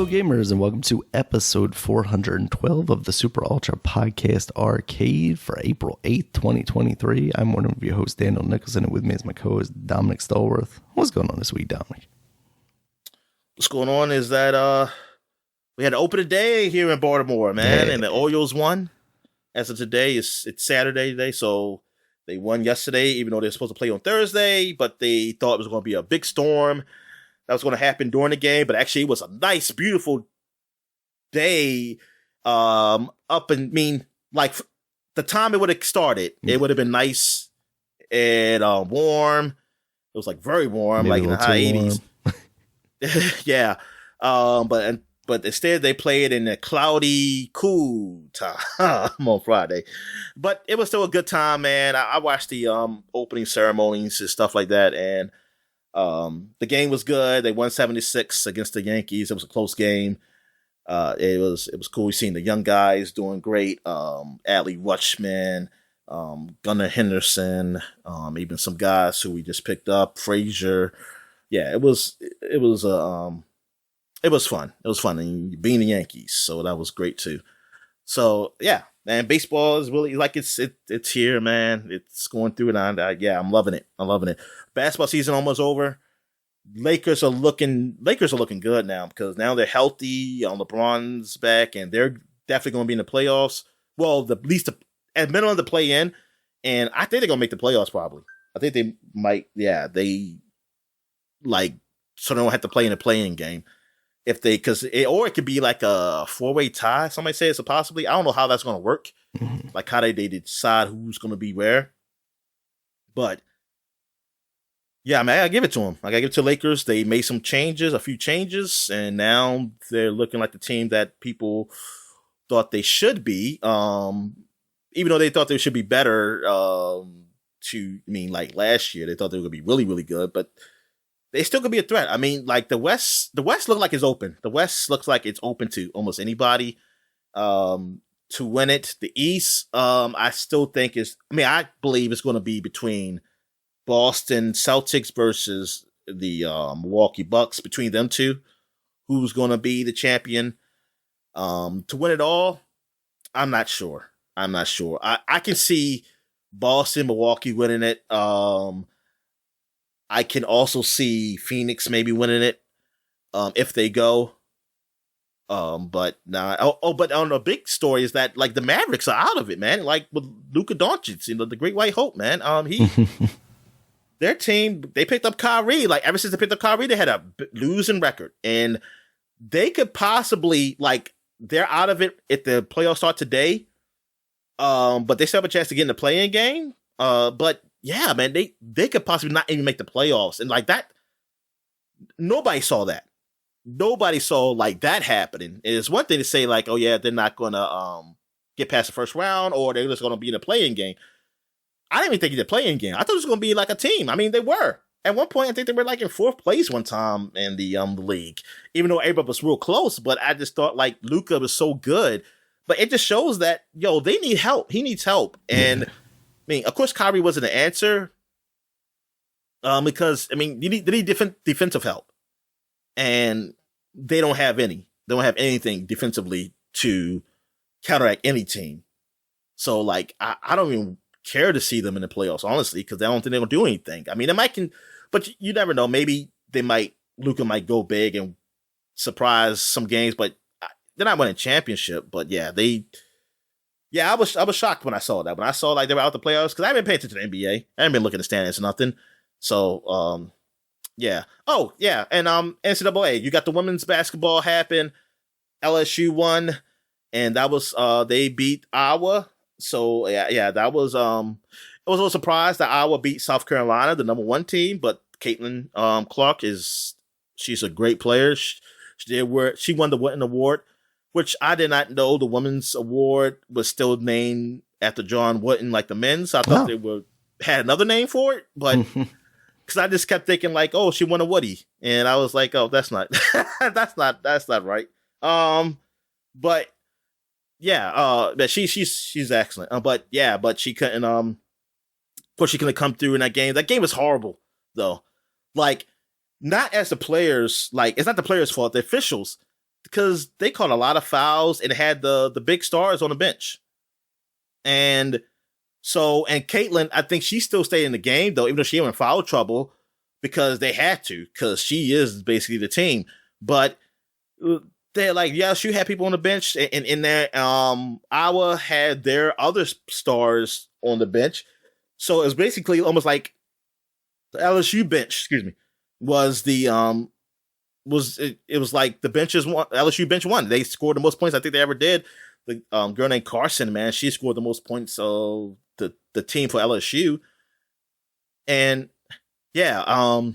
gamers, and welcome to episode 412 of the Super Ultra Podcast Arcade for April 8th, 2023. I'm one of your hosts, Daniel Nicholson, and with me is my co-host, Dominic Stallworth. What's going on this week, Dominic? What's going on is that we had an opening day here in Baltimore, man, and the Orioles won. As of today, it's Saturday today, so they won yesterday, even though they're supposed to play on Thursday, but they thought it was going to be a big storm that was going to happen during the game, but actually it was a nice, beautiful day. The time it would have started, it would have been nice and warm. It was like very warm, maybe like in the high 80s. Yeah. But instead they played in a cloudy, cool time on Friday. But it was still a good time, man. I watched the opening ceremonies and stuff like that, and the game was good. They won 76 against the Yankees. It was a close game. It was cool. We've seen the young guys doing great. Adley Rutschman, Gunnar Henderson, even some guys who we just picked up, Frazier. Yeah, it was fun. It was fun, and being the Yankees, so that was great too. So yeah, man, baseball is really like it's here, man. It's going through, and yeah, I'm loving it. Basketball season almost over. Lakers are looking good now because now they're healthy. LeBron's back, and they're definitely going to be in the playoffs. Well, at minimum the play in, and I think they're going to make the playoffs probably. I think they might. Yeah, so they don't have to play in a play-in game or it could be like a 4-way tie. Somebody say it's a possibly. I don't know how that's going to work. Mm-hmm. Like how they decide who's going to be where, but. Yeah, I mean, I gotta give it to them. I gotta give it to Lakers. They made a few changes, and now they're looking like the team that people thought they should be. Even though they thought they should be better. Like last year, they thought they were gonna be really, really good, but they still could be a threat. I mean, like the West looks like it's open. The West looks like it's open to almost anybody to win it. The East, I still think I believe it's going to be between Boston Celtics versus the Milwaukee Bucks. Between them two, who's going to be the champion? To win it all, I'm not sure. I can see Boston, Milwaukee winning it. I can also see Phoenix maybe winning it if they go. But nah. But on the big story is that like the Mavericks are out of it, man. Like with Luka Doncic, the Great White Hope, man. Their team, they picked up Kyrie. Like, ever since they picked up Kyrie, they had a losing record. And they could possibly, they're out of it if the playoffs start today. But they still have a chance to get in the play-in game. But, yeah, man, they could possibly not even make the playoffs. And, that, nobody saw that. Nobody saw, that happening. It's one thing to say, oh, yeah, they're not going to get past the first round or they're just going to be in a play-in game. I didn't even think they'd play in game. I thought it was going to be like a team. I mean, they were. At one point, I think they were in fourth place one time in the league, even though everybody was real close. But I just thought Luka was so good. But it just shows that, they need help. He needs help. And I mean, of course, Kyrie wasn't the answer because, they need different defensive help. And they don't have any. They don't have anything defensively to counteract any team. So, I don't even care to see them in the playoffs, honestly, because I don't think they're going to do anything. I mean, but you never know. Maybe Luka might go big and surprise some games, but they're not winning a championship. But yeah, I was shocked when I saw that. When I saw they were out the playoffs, because I haven't paid attention to the NBA. I haven't been looking at the standings or nothing. So, yeah. Oh, yeah. And NCAA, you got the women's basketball happen. LSU won, and that was they beat Iowa. So yeah, that was it was a little surprise that Iowa beat South Carolina, the number 1 team. But Caitlin Clark she's a great player. She won the Witten Award, which I did not know the women's award was still named after John Wooden like the men's. I thought they had another name for it, but because I just kept thinking oh, she won a Woody, and I was like, oh, that's not that's not right. But. Yeah, but she's excellent. But she couldn't. Of course, she couldn't come through in that game. That game was horrible, though. Not as the players. It's not the players' fault. The officials. because they caught a lot of fouls and had the big stars on the bench. And Caitlyn, I think she still stayed in the game, though, even though she was in foul trouble because they had to, because she is basically the team. But they're like, yes, you had people on the bench, and in there, Iowa had their other stars on the bench. So it was basically almost like the LSU bench, was the it was like the benches won. LSU bench won. They scored the most points I think they ever did. The girl named Carson, man, she scored the most points of the team for LSU. And yeah,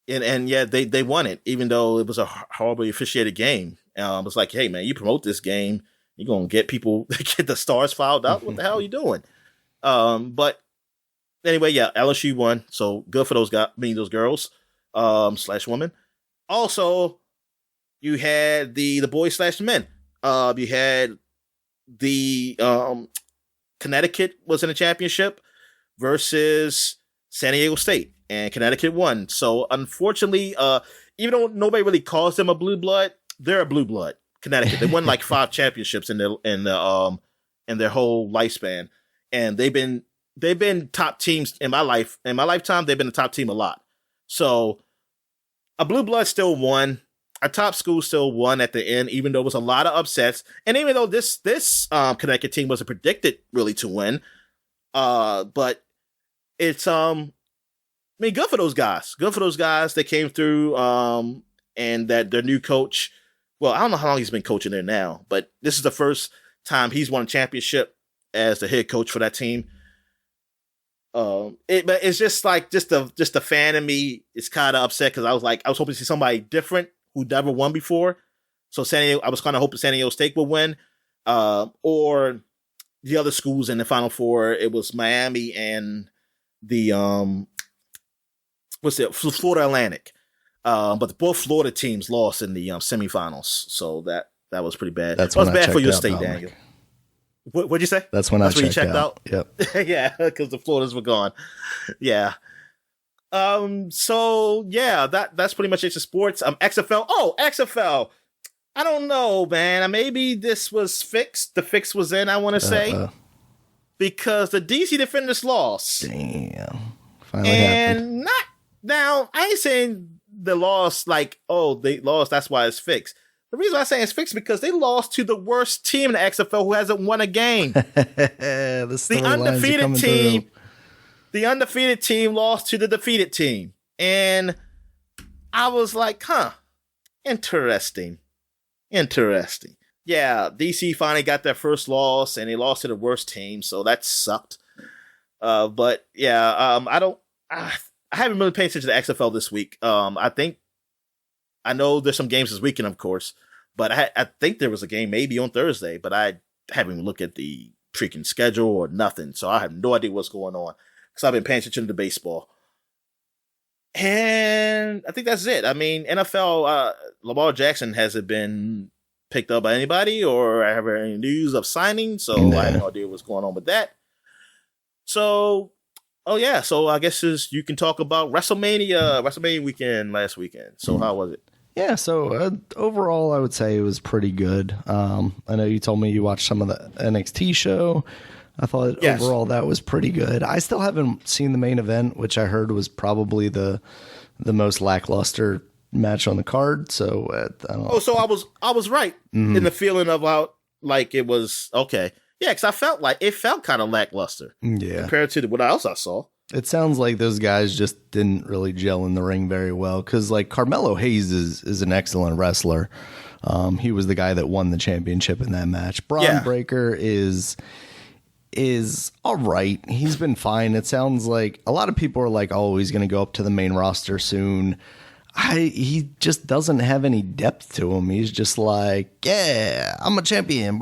they won it, even though it was a horribly officiated game. It's like, hey man, you promote this game, you're gonna get people get the stars fouled out. What the hell are you doing? But anyway, yeah, LSU won, so good for those guys. Those girls, / women. Also, you had the boys / men. You had the Connecticut was in a championship versus San Diego State, and Connecticut won. So unfortunately, even though nobody really calls them a blue blood, they're a blue blood. Connecticut, they won like 5 championships in their whole lifespan, and they've been top teams in my lifetime. They've been the top team a lot. So a blue blood still won. A top school still won at the end, even though it was a lot of upsets. And even though this Connecticut team wasn't predicted really to win, but it's good for those guys. Good for those guys that came through, and that their new coach. Well, I don't know how long he's been coaching there now, but this is the first time he's won a championship as the head coach for that team. But it's just like the fan in me is kind of upset because I was hoping to see somebody different who never won before. So I was kind of hoping San Diego State would win, or the other schools in the Final Four. It was Miami and the Florida Atlantic. But both Florida teams lost in the semifinals, so that was pretty bad. That was bad for your state, Daniel. What'd you say? That's when you checked out. Yep. Yeah, because the Floridas were gone. Yeah. So yeah, that's pretty much it for sports. XFL. Oh, XFL. I don't know, man. Maybe this was fixed. The fix was in, I want to say. Because the DC Defenders lost. Damn. Finally happened. Now, I ain't saying the loss like, oh, they lost, that's why it's fixed. The reason I say it's fixed because they lost to the worst team in the XFL who hasn't won a game. The undefeated team lost to the defeated team. And I was like, interesting. Yeah, DC finally got their first loss, and they lost to the worst team, so that sucked. But yeah, I haven't really paid attention to the XFL this week. I know there's some games this weekend, of course, but I think there was a game maybe on Thursday, but I haven't even looked at the freaking schedule or nothing, so I have no idea what's going on because I've been paying attention to baseball. And I think that's it. I mean, NFL, Lamar Jackson hasn't been picked up by anybody or I have any news of signing, so I have no idea what's going on with that. So, so I guess you can talk about WrestleMania weekend last weekend. So how was it? Yeah, so overall, I would say it was pretty good. I know you told me you watched some of the NXT show. I thought overall that was pretty good. I still haven't seen the main event, which I heard was probably the most lackluster match on the card. So I don't know. So I was right in the feeling about like it was okay. Yeah, because I felt like it felt kind of lackluster compared to what else I saw. It sounds like those guys just didn't really gel in the ring very well because, like, Carmelo Hayes is an excellent wrestler. He was the guy that won the championship in that match. Braun Breaker is all right. He's been fine. It sounds like a lot of people are like, oh, he's going to go up to the main roster soon. He just doesn't have any depth to him. He's just like, yeah, I'm a champion.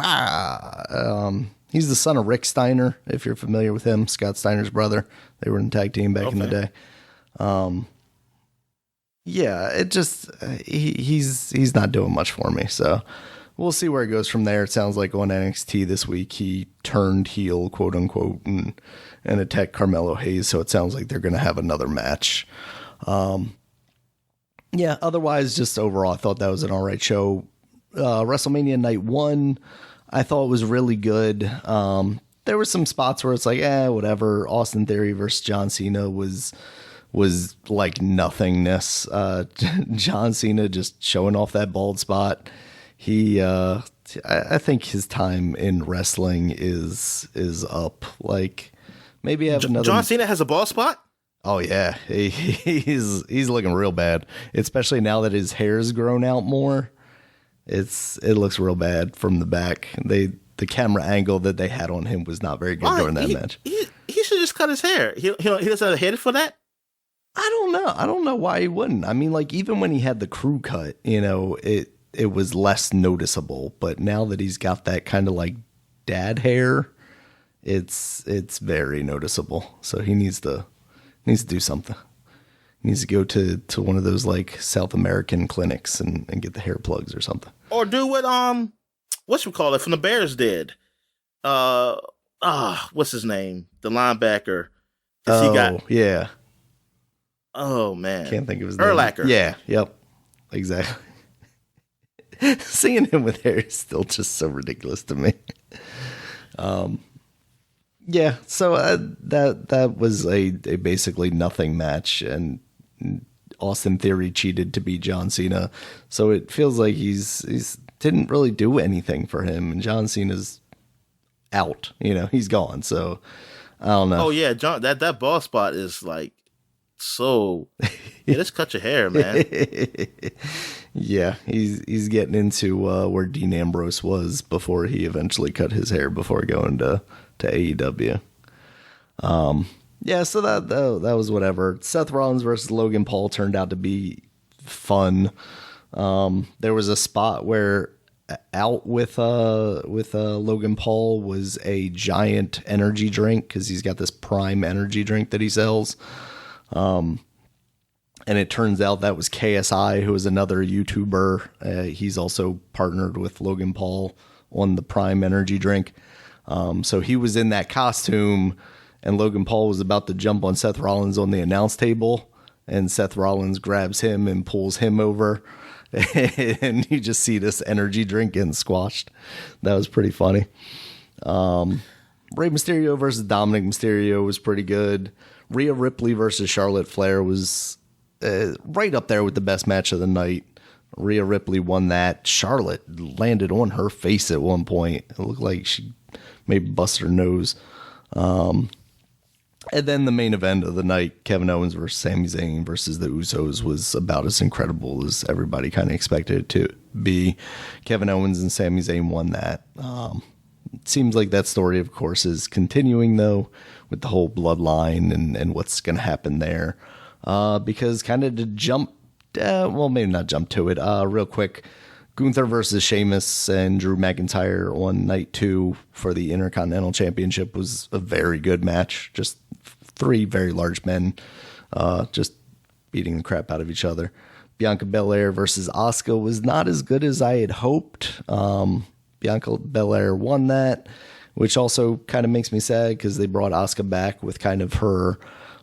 He's the son of Rick Steiner, if you're familiar with him, Scott Steiner's brother. They were in a tag team back in the day. It just he's not doing much for me. So we'll see where it goes from there. It sounds like on NXT this week he turned heel, quote unquote, and attacked Carmelo Hayes. So it sounds like they're going to have another match. Yeah, otherwise, just overall, I thought that was an all right show. WrestleMania Night 1, I thought was really good. There were some spots where it's like, whatever. Austin Theory versus John Cena was like nothingness. John Cena just showing off that bald spot. I think his time in wrestling is up. Like, maybe have another. John Cena has a bald spot? Oh yeah, he's looking real bad, especially now that his hair's grown out more. It looks real bad from the back. The camera angle that they had on him was not very good during that match. He should just cut his hair. He doesn't have a head for that. I don't know why he wouldn't. I mean, like, even when he had the crew cut, it was less noticeable. But now that he's got that kind of like dad hair, it's very noticeable. So he needs to do something. He needs to go to one of those like South American clinics and get the hair plugs or something. Or do what whatchamacallit from the Bears did. What's his name? The linebacker. Yeah. Oh man. Can't think of his name. Urlacher. Yeah, yep. Exactly. Seeing him with hair is still just so ridiculous to me. Yeah, so that was a basically nothing match, and Austin Theory cheated to beat John Cena, so it feels like he's didn't really do anything for him, and John Cena's out. He's gone. So I don't know. Oh yeah, John, that bald spot is like so. Yeah, just cut your hair, man. Yeah, he's getting into where Dean Ambrose was before he eventually cut his hair before going to AEW. Yeah, so that was whatever. Seth Rollins versus Logan Paul turned out to be fun. There was a spot where out with Logan Paul was a giant energy drink, because he's got this Prime energy drink that he sells. And it turns out that was KSI, who is another YouTuber. He's also partnered with Logan Paul on the Prime energy drink. So he was in that costume, and Logan Paul was about to jump on Seth Rollins on the announce table, and Seth Rollins grabs him and pulls him over, and you just see this energy drink getting squashed. That was pretty funny. Rey Mysterio versus Dominic Mysterio was pretty good. Rhea Ripley versus Charlotte Flair was right up there with the best match of the night. Rhea Ripley won that. Charlotte landed on her face at one point. It looked like she maybe busted her nose. And then the main event of the night, Kevin Owens versus Sami Zayn versus the Usos, was about as incredible as everybody kind of expected it to be. Kevin Owens and Sami Zayn won that. It seems like that story, of course, is continuing, though, with the whole bloodline and what's going to happen there. Because kind of to jump, maybe not jump to it, real quick, Gunther versus Sheamus and Drew McIntyre on night 2 for the Intercontinental Championship was a very good match. Just 3 very large men just beating the crap out of each other. Bianca Belair versus Asuka was not as good as I had hoped. Bianca Belair won that, which also kind of makes me sad because they brought Asuka back with kind of her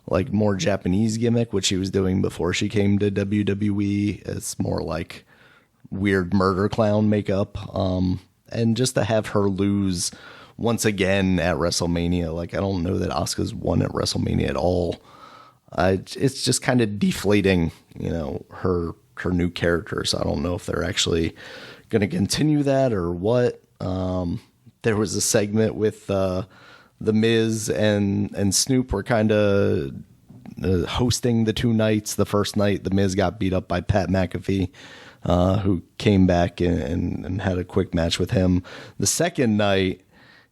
like more Japanese gimmick, which she was doing before she came to WWE. It's more like weird murder clown makeup. And just to have her lose once again at WrestleMania, like I don't know that Asuka's won at WrestleMania at all. It's just kind of deflating, her new character. So I don't know if they're actually going to continue that or what. There was a segment with The Miz and Snoop were kind of hosting the 2 nights. The first night, The Miz got beat up by Pat McAfee, who came back and had a quick match with him. The second night,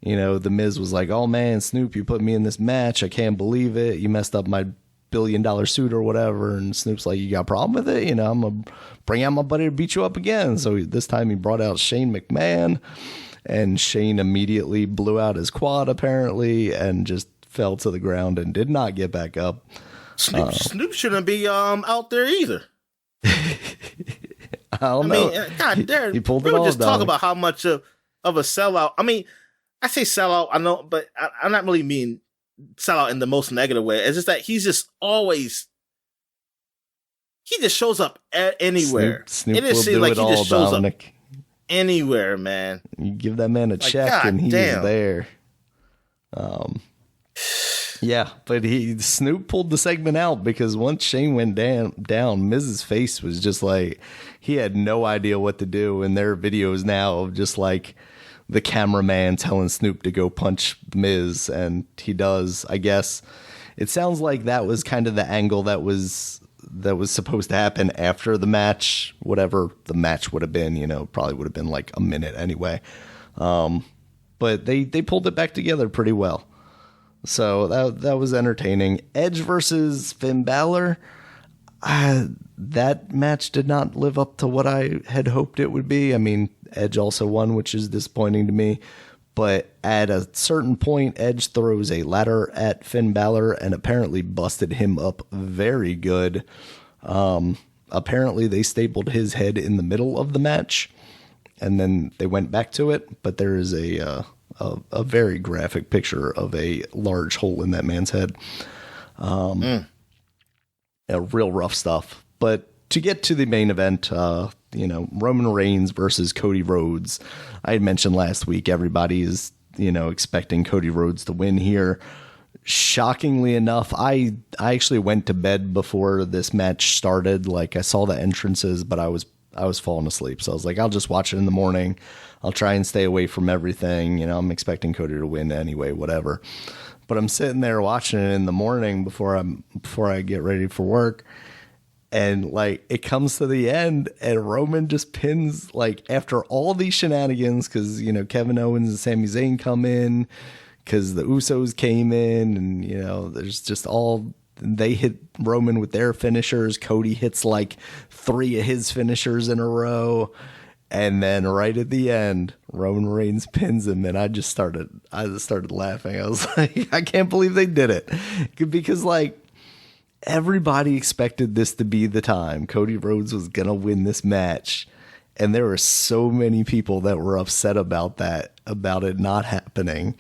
The Miz was like, "Oh man, Snoop, you put me in this match. I can't believe it. You messed up my $1 billion suit or whatever." And Snoop's like, "You got a problem with it? I'm going to bring out my buddy to beat you up again." So this time he brought out Shane McMahon. And Shane immediately blew out his quad, apparently, and just fell to the ground and did not get back up. Snoop shouldn't be out there either. I don't know. God damn. He pulled we it were off. Just talk about how much of a sellout. I mean, I say sellout, I know, but I'm not really mean sellout in the most negative way. It's just that he's just always he just shows up anywhere. Snoop it just will seems do like it he all, just shows Dominic. up anywhere, man. You give that man a check God and he's damn. there. Yeah, but Snoop pulled the segment out because once Shane went down, Miz's face was just like, he had no idea what to do. And there are videos now of just like the cameraman telling Snoop to go punch Miz, and he does. I guess it sounds like that was kind of the angle that was supposed to happen after the match, whatever the match would have been. Probably would have been like a minute anyway. But they pulled it back together pretty well. So that was entertaining. Edge versus Finn Balor. That match did not live up to what I had hoped it would be. I mean, Edge also won, which is disappointing to me. But at a certain point, Edge throws a ladder at Finn Balor and apparently busted him up very good. Apparently, they stapled his head in the middle of the match, and then they went back to it. But there is a very graphic picture of a large hole in that man's head. Real rough stuff. But to get to the main event, Roman Reigns versus Cody Rhodes. I had mentioned last week, everybody is, expecting Cody Rhodes to win here. Shockingly enough, I actually went to bed before this match started. Like, I saw the entrances, but I was falling asleep. So I was like, I'll just watch it in the morning. I'll try and stay away from everything. I'm expecting Cody to win anyway, whatever. But I'm sitting there watching it in the morning before I get ready for work. And like, it comes to the end and Roman just pins, like, after all these shenanigans, because, Kevin Owens and Sami Zayn come in, because the Usos came in, and, there's just they hit Roman with their finishers. Cody hits like 3 of his finishers in a row. And then right at the end, Roman Reigns pins him, and I just started laughing. I was like, I can't believe they did it. Because like, everybody expected this to be the time Cody Rhodes was going to win this match. And there were so many people that were upset about it not happening.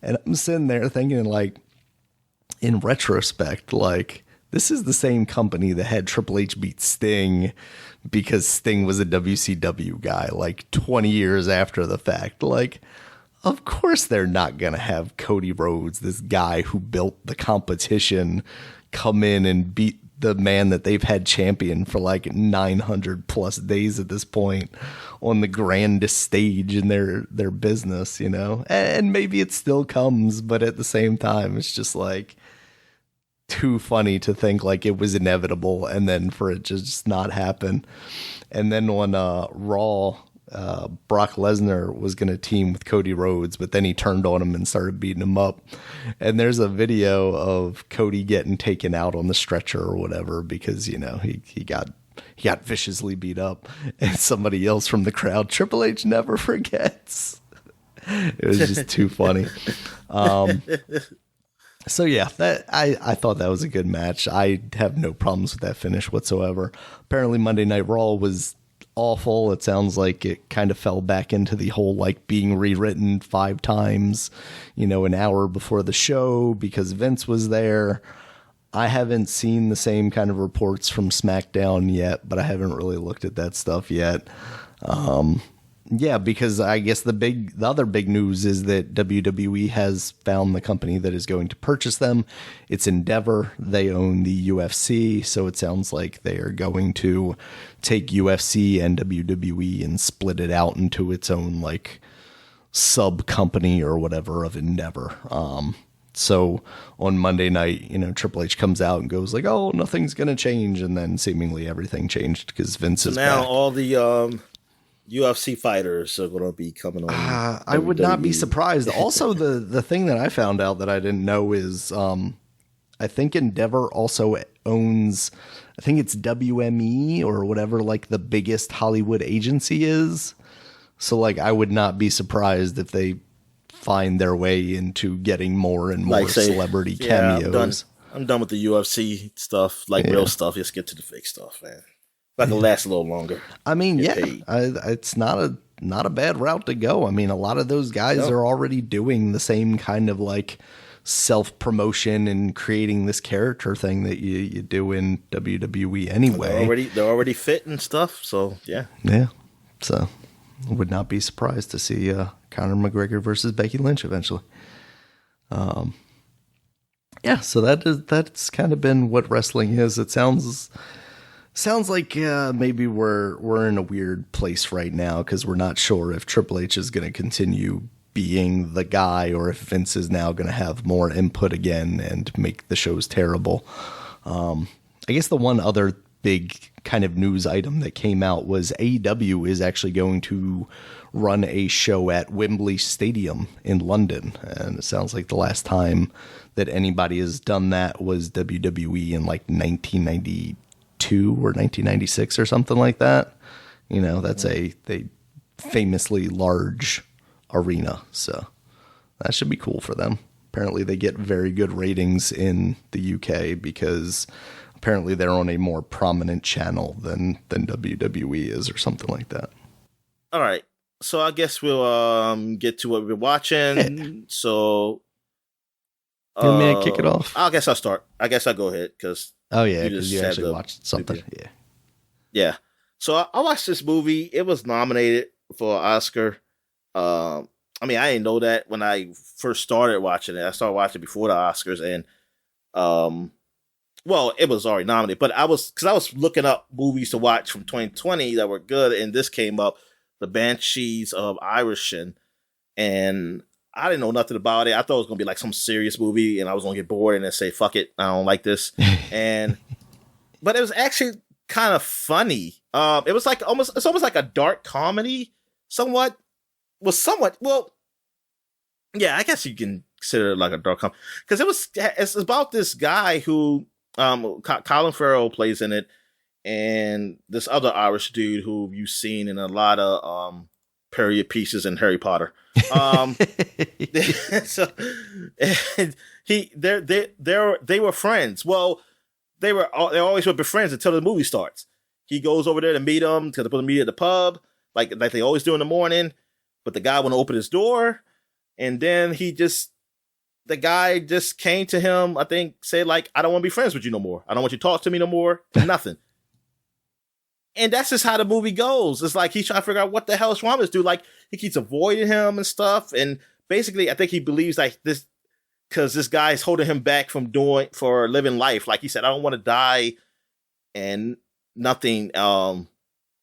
And I'm sitting there thinking, like, in retrospect, like, this is the same company that had Triple H beat Sting because Sting was a WCW guy, like 20 years after the fact. Like, of course they're not going to have Cody Rhodes, this guy who built the competition, come in and beat the man that they've had champion for like 900 plus days at this point on the grandest stage in their business, and maybe it still comes, but at the same time, it's just like too funny to think like it was inevitable and then for it to just not happen. And then on Raw, Brock Lesnar was going to team with Cody Rhodes, but then he turned on him and started beating him up. And there's a video of Cody getting taken out on the stretcher or whatever because, he got viciously beat up, and somebody else from the crowd, Triple H never forgets. It was just too funny. So yeah, that I thought that was a good match. I have no problems with that finish whatsoever. Apparently Monday Night Raw was awful. It sounds like it kind of fell back into the whole like being rewritten 5 times, an hour before the show because Vince was there. I haven't seen the same kind of reports from SmackDown yet, but I haven't really looked at that stuff yet. Yeah, because I guess the other big news is that WWE has found the company that is going to purchase them. It's Endeavor. They own the UFC, so it sounds like they are going to take UFC and WWE and split it out into its own like sub company or whatever of Endeavor. So on Monday night, Triple H comes out and goes like, "Oh, nothing's gonna change," and then seemingly everything changed because Vince is now back. All the UFC fighters are going to be coming on. I would not be surprised. Also, the thing that I found out that I didn't know is I think Endeavor also owns, I think it's WME or whatever, like the biggest Hollywood agency is. So like, I would not be surprised if they find their way into getting more and more celebrity cameos. I'm done with the UFC stuff, real stuff. Just get to the fake stuff, man. That can last a little longer. I mean, it's not a bad route to go. I mean, a lot of those guys are already doing the same kind of like self-promotion and creating this character thing that you do in WWE anyway. They're already fit and stuff, so yeah. Yeah. So I would not be surprised to see Conor McGregor versus Becky Lynch eventually. Yeah, so that's kind of been what wrestling is. It sounds like maybe we're in a weird place right now because we're not sure if Triple H is going to continue being the guy or if Vince is now going to have more input again and make the shows terrible. I guess the one other big kind of news item that came out was AEW is actually going to run a show at Wembley Stadium in London. And it sounds like the last time that anybody has done that was WWE in like 1992 or 1996 or something like that. You know, that's a famously large arena. So that should be cool for them. Apparently they get very good ratings in the UK because apparently they're on a more prominent channel than WWE is or something like that. All right. So I guess we'll get to what we're watching. Yeah. So you want me to kick it off? I guess I'll start. I guess I'll go ahead because you actually watched something. Movie. Yeah. So I watched this movie. It was nominated for an Oscar. I mean, I didn't know that when I first started watching it. I started watching before the Oscars, and well, it was already nominated. But I was looking up movies to watch from 2020 that were good, and this came up, The Banshees of Inisherin, and I didn't know nothing about it. I thought it was gonna be like some serious movie, and I was gonna get bored and then say, "Fuck it, I don't like this." But it was actually kind of funny. It was like almost like a dark comedy, somewhat. Well, yeah, I guess you can consider it like a dark comedy because it's about this guy who Colin Farrell plays in it, and this other Irish dude who you've seen in a lot of period pieces in Harry Potter. So they were friends. Well, they always would be friends until the movie starts. He goes over there to meet them because they put them meet at the pub, like they always do in the morning. But the guy wouldn't open his door, and then the guy just came to him. I think said like, "I don't want to be friends with you no more. I don't want you to talk to me no more." Nothing. And that's just how the movie goes. It's like he's trying to figure out what the hell is wrong with this dude. Like he keeps avoiding him and stuff. And basically, I think he believes like this because this guy is holding him back from living life. Like he said, "I don't want to die," and nothing,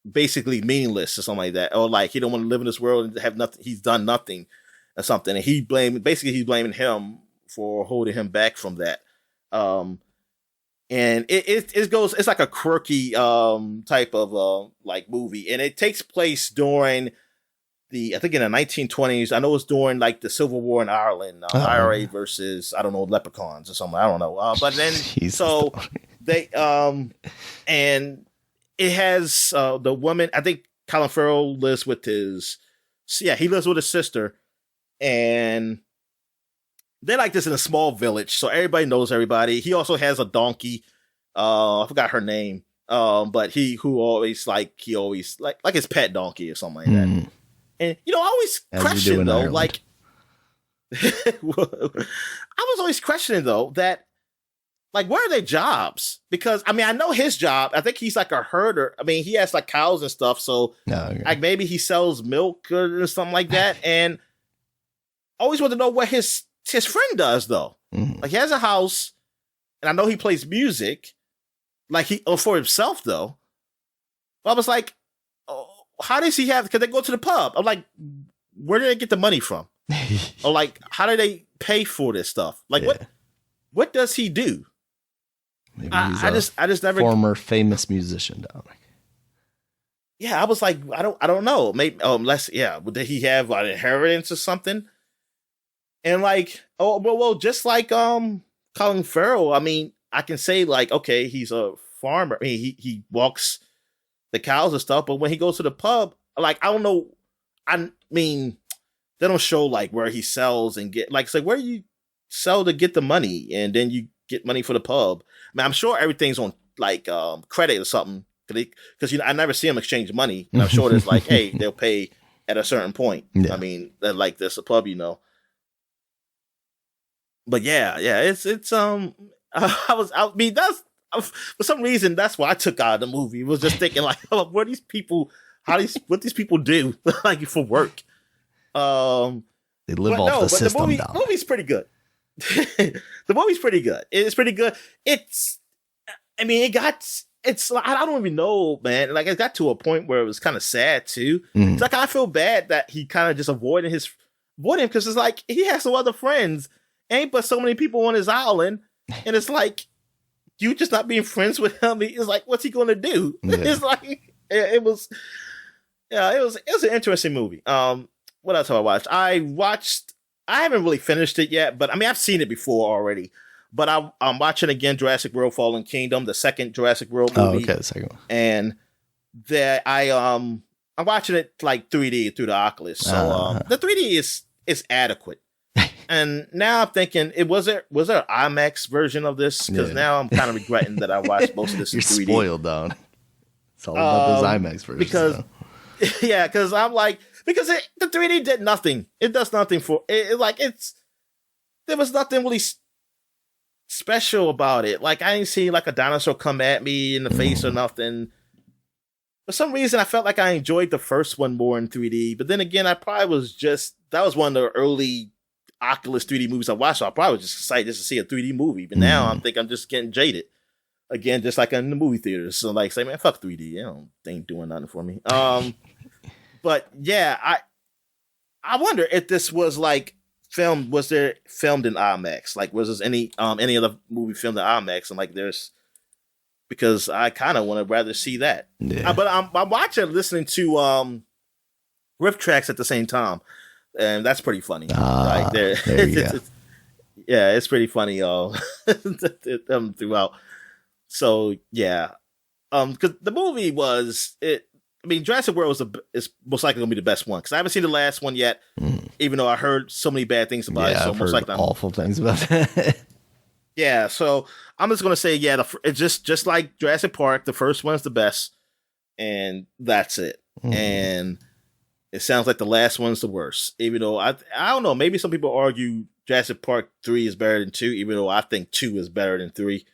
basically meaningless or something like that. Or like he don't want to live in this world and have nothing. He's done nothing or something. And he's blaming him for holding him back from that. And it's like a quirky type of like movie, and it takes place during I think in the 1920s. I know it's during like the Civil War in Ireland, IRA versus I don't know leprechauns or something. I don't know, but then so they and it has the woman. I think Colin Farrell lives with he lives with his sister, and they're like this in a small village, so everybody knows everybody. He also has a donkey. I forgot her name. But he always like his pet donkey or something like that. And I always question though, like I was always questioning though that like where are their jobs? Because I mean I know his job. I think he's like a herder. I mean he has like cows and stuff, so like maybe he sells milk or something like that. And I always want to know what his friend does though. Like he has a house, and I know he plays music, like for himself though. But I was like, oh, how does he have? Because they go to the pub. I'm like, where do they get the money from? Or like, how do they pay for this stuff? Like what does he do? Maybe he's I just never former famous musician, Dominic. Yeah, I was like, I don't know. Maybe unless did he have an inheritance or something? And like, well, just like Colin Farrell, I mean, I can say like, okay, he's a farmer. I mean, he walks the cows and stuff, but when he goes to the pub, like, I don't know. I mean, they don't show like where he sells and get like, where do you sell to get the money, and then you get money for the pub? I mean, I'm sure everything's on like credit or something, because I never see him exchange money. And I'm sure there's like, hey, they'll pay at a certain point. Yeah. I mean, like there's a pub, but yeah, it's I mean that's for some reason that's why I took out of the movie. Was just thinking like, oh, what these people, what these people do like for work. They live off the system. The movie's pretty good. The movie's pretty good. It's pretty good. I mean, it's like, I don't even know, man. Like it got to a point where it was kind of sad too. It's like I feel bad that he kind of just avoided him because it's like he has some other friends, ain't but so many people on his island, and it's like you just not being friends with him. It's like, what's he going to do? Yeah. It's like it was an interesting movie. What else have I watched? I haven't really finished it yet, but I mean I've seen it before already. But I'm watching again Jurassic World: Fallen Kingdom, the second Jurassic World movie. Oh, okay, the second one. And that I'm watching it like 3D through the Oculus. So the 3D is adequate. And now I'm thinking, was there an IMAX version of this? Because now I'm kind of regretting that I watched most of this in 3D. You're spoiled, though. It's all about those IMAX versions. Because I'm like, because the 3D did nothing. It does nothing for it. Like there was nothing really special about it. Like I didn't see like a dinosaur come at me in the face or nothing. For some reason, I felt like I enjoyed the first one more in 3D. But then again, that was one of the early Oculus 3D movies I watched. So I probably was just excited just to see a 3D movie. But now I'm just getting jaded again, just like in the movie theaters. So like, say, man, fuck 3D. They ain't doing nothing for me. But yeah, I wonder if this was like filmed in IMAX? Like, was there any other movie filmed in IMAX? And like, because I kind of want to rather see that. Yeah. But I'm watching, listening to riff tracks at the same time, and that's pretty funny. Like there you go. Yeah, it's pretty funny, throughout. So yeah, because the movie I mean, Jurassic World is most likely gonna be the best one because I haven't seen the last one yet. Even though I heard so many bad things about it, so I've heard awful things about it. Yeah, so I'm just gonna say, it's just like Jurassic Park. The first one's the best, and that's it. And it sounds like the last one's the worst. Even though I don't know, maybe some people argue Jurassic Park 3 is better than 2, even though I think 2 is better than 3.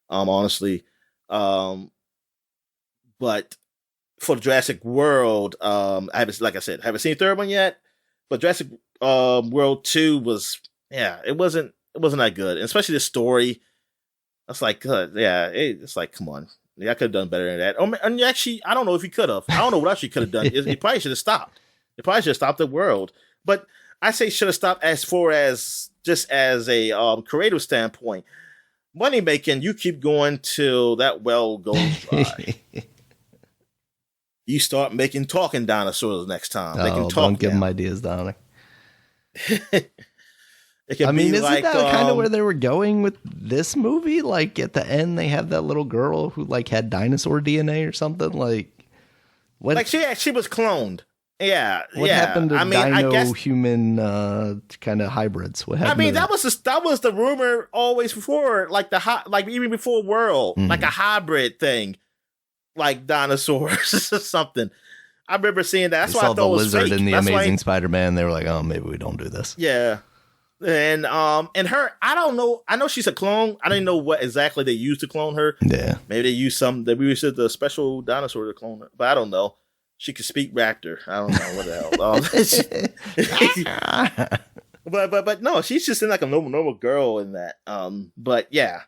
Honestly, but for Jurassic World, I haven't seen the third one yet, but Jurassic World 2 was, it wasn't that good, and especially the story. That's like, it's like, come on, I could have done better than that. And actually, I don't know if he could have. I don't know what else he could have done. He probably should have stopped. He probably should have stopped the world. But I say should have stopped as far as just as a creative standpoint. Money making, you keep going till that well goes dry. You start making talking dinosaurs next time. They can talk. Don't give them ideas, Dominic. I mean, isn't that kind of where they were going with this movie? Like at the end, they have that little girl who like had dinosaur DNA or something. Like what? Like she was cloned. Yeah. What happened to dino-human kind of hybrids? What happened? I mean, that was the rumor always before, like even before World, like a hybrid thing, like dinosaurs or something. I remember seeing that. That's why I thought it was the lizard fake. in the Amazing Spider-Man. They were like, oh, maybe we don't do this. Yeah. And her, I don't know. I know she's a clone. I didn't know what exactly they used to clone her. Yeah. Maybe they used the special dinosaur to clone her, but I don't know. She could speak raptor. I don't know what the hell. But no, she's just in like a normal girl in that. But yeah.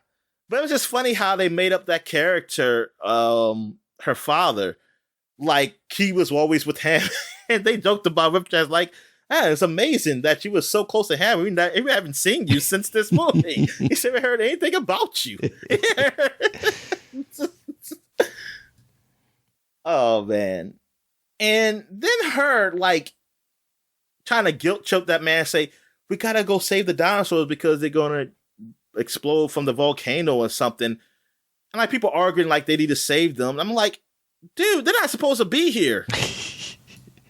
But it was just funny how they made up that character, her father, like he was always with him. And they joked about Rip Jazz like, it's amazing that you were so close to him. We haven't seen you since this movie. He's never heard anything about you. Oh, man. And then her, like, trying to guilt choke that man, say, we gotta go save the dinosaurs because they're gonna explode from the volcano or something. And, like, people arguing like they need to save them. I'm like, dude, they're not supposed to be here.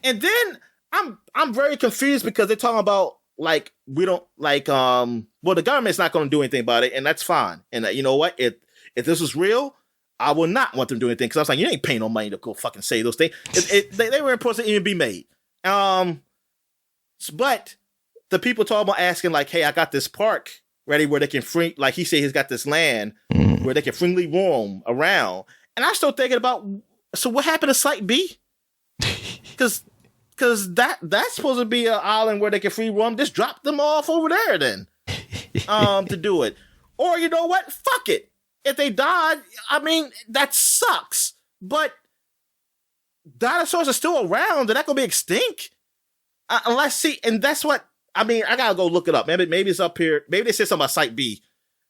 And then I'm very confused because they're talking about like we don't like well the government's not going to do anything about it, and that's fine. And you know what? If this was real, I would not want them to do anything because I was like, you ain't paying no money to go fucking say those things. They weren't supposed to even be made. But the people talking about asking like, hey, I got this park ready where they can free, like he said, he's got this land where they can freely roam around. And I'm still thinking about, so what happened to Site B? Because that's supposed to be an island where they can free roam. Just drop them off over there then, to do it. Or you know what? Fuck it. If they died, I mean, that sucks. But dinosaurs are still around. They're not gonna be extinct. And that's what I mean. I gotta go look it up. Maybe it's up here. Maybe they said something about Site B.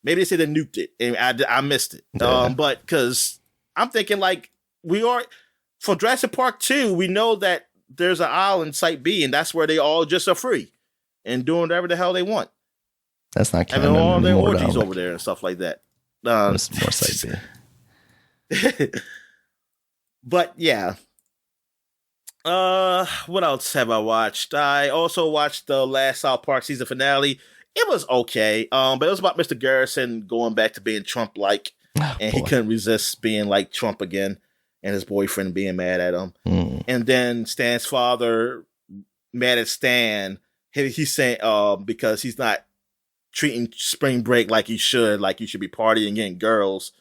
Maybe they said they nuked it, and I missed it. Yeah. But because I'm thinking like we are for Jurassic Park 2, we know that there's an island Site B, and that's where they all just are free and doing whatever the hell they want. That's not having all their orgies over there and stuff like that. More Site B. But yeah. What else have I watched? I also watched the last South Park season finale. It was okay. But it was about Mr. Garrison going back to being Trump-like, and he couldn't resist being like Trump again, and his boyfriend being mad at him. And then Stan's father mad at Stan. He's saying because he's not treating spring break like he should be partying, getting girls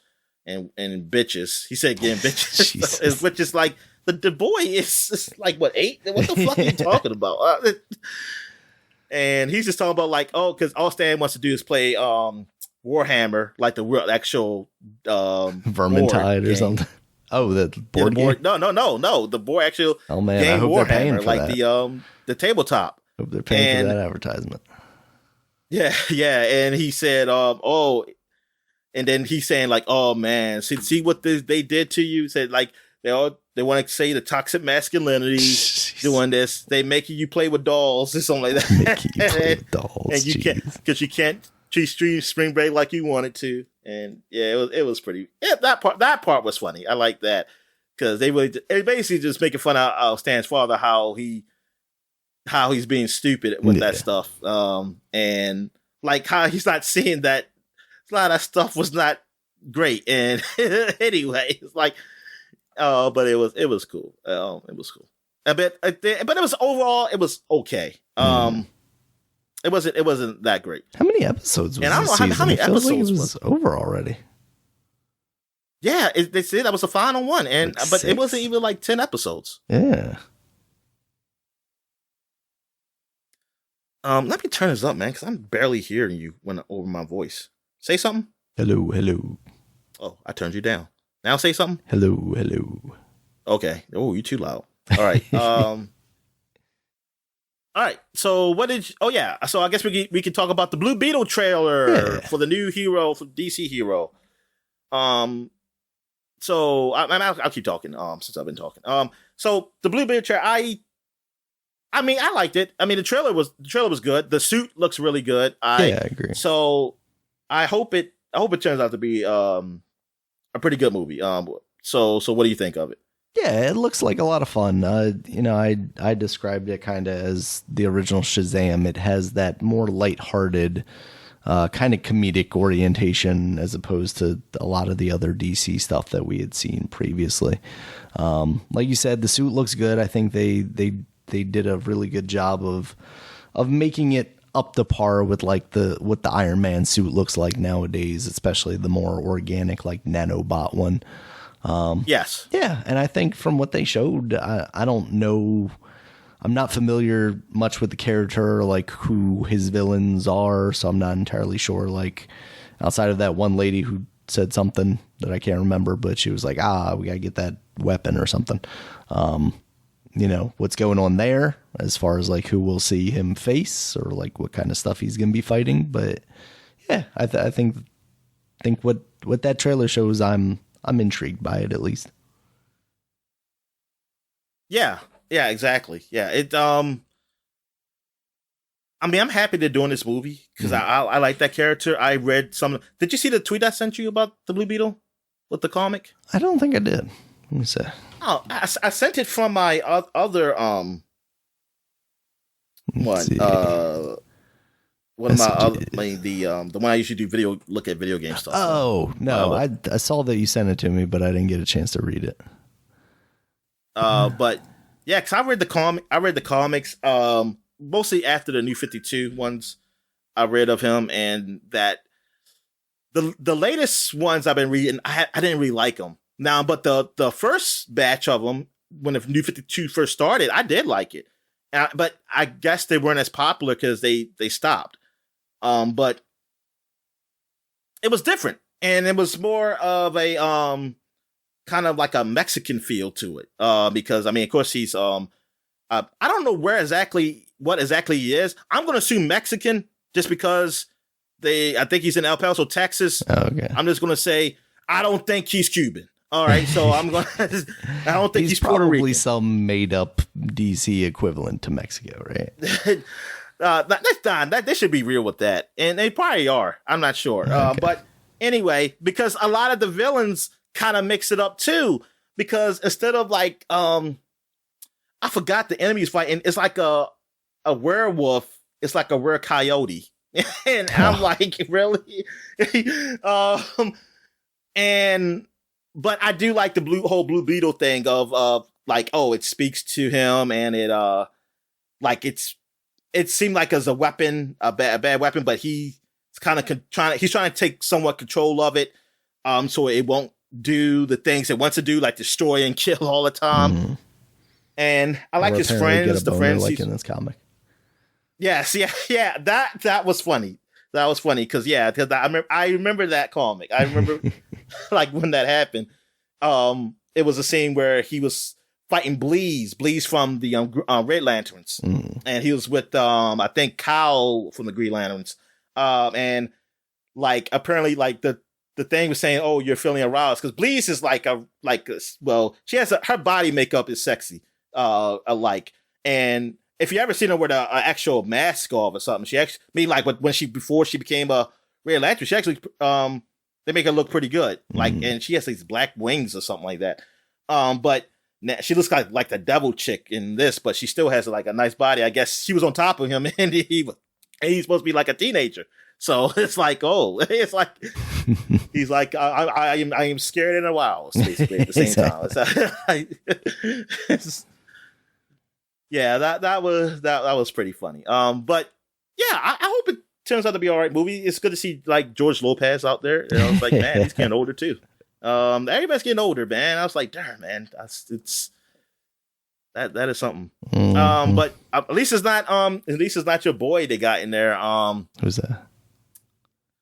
and bitches. He said getting bitches, which is like the boy is like what 8? What the fuck are you talking about? And he's just talking about like because all Stan wants to do is play Warhammer, like the real actual Vermintide or something. Oh, the board game? No. The board actual man, game I hope Warhammer, they're paying for like that. the tabletop. Hope they're paying for that advertisement. Yeah, and he said, and then he's saying like, oh man, see what they did to you. Said like they want to say the toxic masculinity doing this. They making you play with dolls or something like that. Making you play with dolls, and you can't because you can't treat spring break like you wanted to. And yeah, it was pretty. Yeah, that part was funny. I like that because they basically just making fun of Stan's father how he's being stupid with that stuff. And like how he's not seeing that a lot of stuff was not great. And anyway, it's like, but it was cool. It was cool. A bit, but it was overall, it was okay. It wasn't that great. How many episodes was and I don't know how many episodes like it was over already. Yeah, they said that was the final one, but 6. it wasn't even like 10 episodes. Yeah. Let me turn this up, man, because I'm barely hearing you over my voice. Say something. Hello. Oh, I turned you down. Now say something. Hello. Okay. Oh, you're too loud. All right. All right. So what did? Oh yeah. So I guess we can talk about the Blue Beetle trailer for the new hero, for DC hero. So I'll keep talking. Since I've been talking. So the Blue Beetle trailer, I mean, I liked it. I mean, the trailer was good. The suit looks really good. I agree. So I hope it turns out to be a pretty good movie. So what do you think of it? Yeah, it looks like a lot of fun. I described it kind of as the original Shazam. It has that more lighthearted, kind of comedic orientation as opposed to a lot of the other DC stuff that we had seen previously. Like you said, the suit looks good. I think they did a really good job of making it up to par with like what the Iron Man suit looks like nowadays, especially the more organic like nanobot one. Yes. Yeah, and I think from what they showed, I don't know. I'm not familiar much with the character, like who his villains are, so I'm not entirely sure. Like outside of that one lady who said something that I can't remember, but she was like, we gotta get that weapon or something. What's going on there as far as like who we'll see him face or like what kind of stuff he's gonna be fighting. But yeah, I think what that trailer shows, I'm intrigued by it at least. Yeah, exactly. Yeah, I mean, I'm happy they're doing this movie because I like that character. I read some. Did you see the tweet I sent you about the Blue Beetle with the comic? I don't think I did. Let me see. Oh, I sent it from my other one. One of my other, the one I usually do look at video game stuff. Oh no, I saw that you sent it to me, but I didn't get a chance to read it. But yeah, because I read the comics mostly after the New 52 ones. I read of him, and that the latest ones I've been reading, I didn't really like them. Now, but the first batch of them, when the New 52 first started, I did like it. But I guess they weren't as popular because they stopped. But it was different, and it was more of a kind of like a Mexican feel to it. Because I mean, of course, he's I don't know what exactly he is. I'm going to assume Mexican just because I think he's in El Paso, Texas. Oh, okay. I'm just going to say I don't think he's Cuban. All right, so I don't think he's Puerto Rican. Probably some made up DC equivalent to Mexico, right? They should be real with that, and they probably are. I'm not sure, Okay. but anyway, because a lot of the villains kind of mix it up too. Because instead of like, I forgot the enemies fighting. It's like a werewolf. It's like a rare coyote, and I'm like, really, But I do like the whole Blue Beetle thing of like, oh, it speaks to him, and it seemed like as a weapon, a bad weapon, but he's kind of trying to take somewhat control of it, so it won't do the things it wants to do, like destroy and kill all the time. Mm-hmm. And I like his friends, the friends like in this comic. Yes, yeah. That was funny. That was funny because I remember that comic. I remember like when that happened. It was a scene where he was fighting Bleeze from the Red Lanterns, and he was with I think Kyle from the Green Lanterns, and like apparently like the thing was saying, oh, you're feeling aroused because Bleeze is she has her body makeup is sexy, and if you ever seen her with an actual mask off or something, she actually before she became a Red Lantern, she actually they make her look pretty good. And she has these black wings or something like that. But she looks like the devil chick in this, but she still has like a nice body. I guess she was on top of him, and he's supposed to be like a teenager. So it's like, it's like he's like I am scared and aroused basically at the same time. Yeah, that was pretty funny. But yeah, I hope it turns out to be all right movie. It's good to see like George Lopez out there. It's like, man, he's getting older too. Everybody's getting older, man. I was like, damn, man, that is something. Mm-hmm. But at least it's not your boy they got in there. Who's that?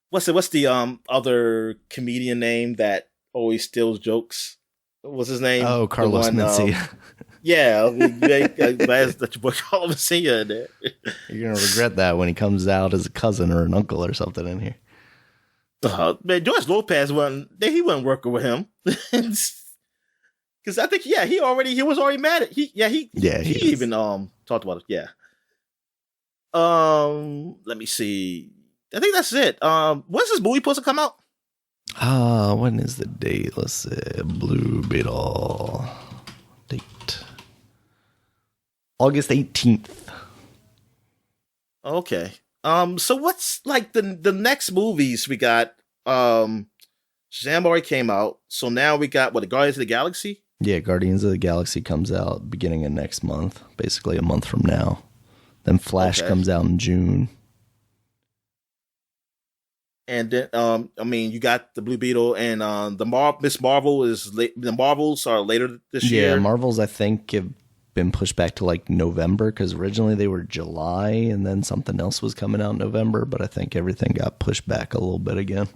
What's the other comedian name that always steals jokes? What's his name? Oh, Carlos Mencia. Yeah, glad that your boy Carlos Mencia in there. You're gonna regret that when he comes out as a cousin or an uncle or something in here. Man, George Lopez wasn't working with him because I think he was already mad at he even talked about it. Yeah. Let me see. I think that's it. When's this movie supposed to come out? When is the date? Let's see. Blue Beetle date. August 18th. Okay. So what's like the next movies we got? Shazam already came out. So now we got the Guardians of the Galaxy? Yeah, Guardians of the Galaxy comes out beginning of next month, basically a month from now. Then Flash comes out in June. And then, you got the Blue Beetle and the Miss Marvel the Marvels are later this year. Yeah, Marvels I think have been pushed back to like November because originally they were July and then something else was coming out in November, but I think everything got pushed back a little bit again.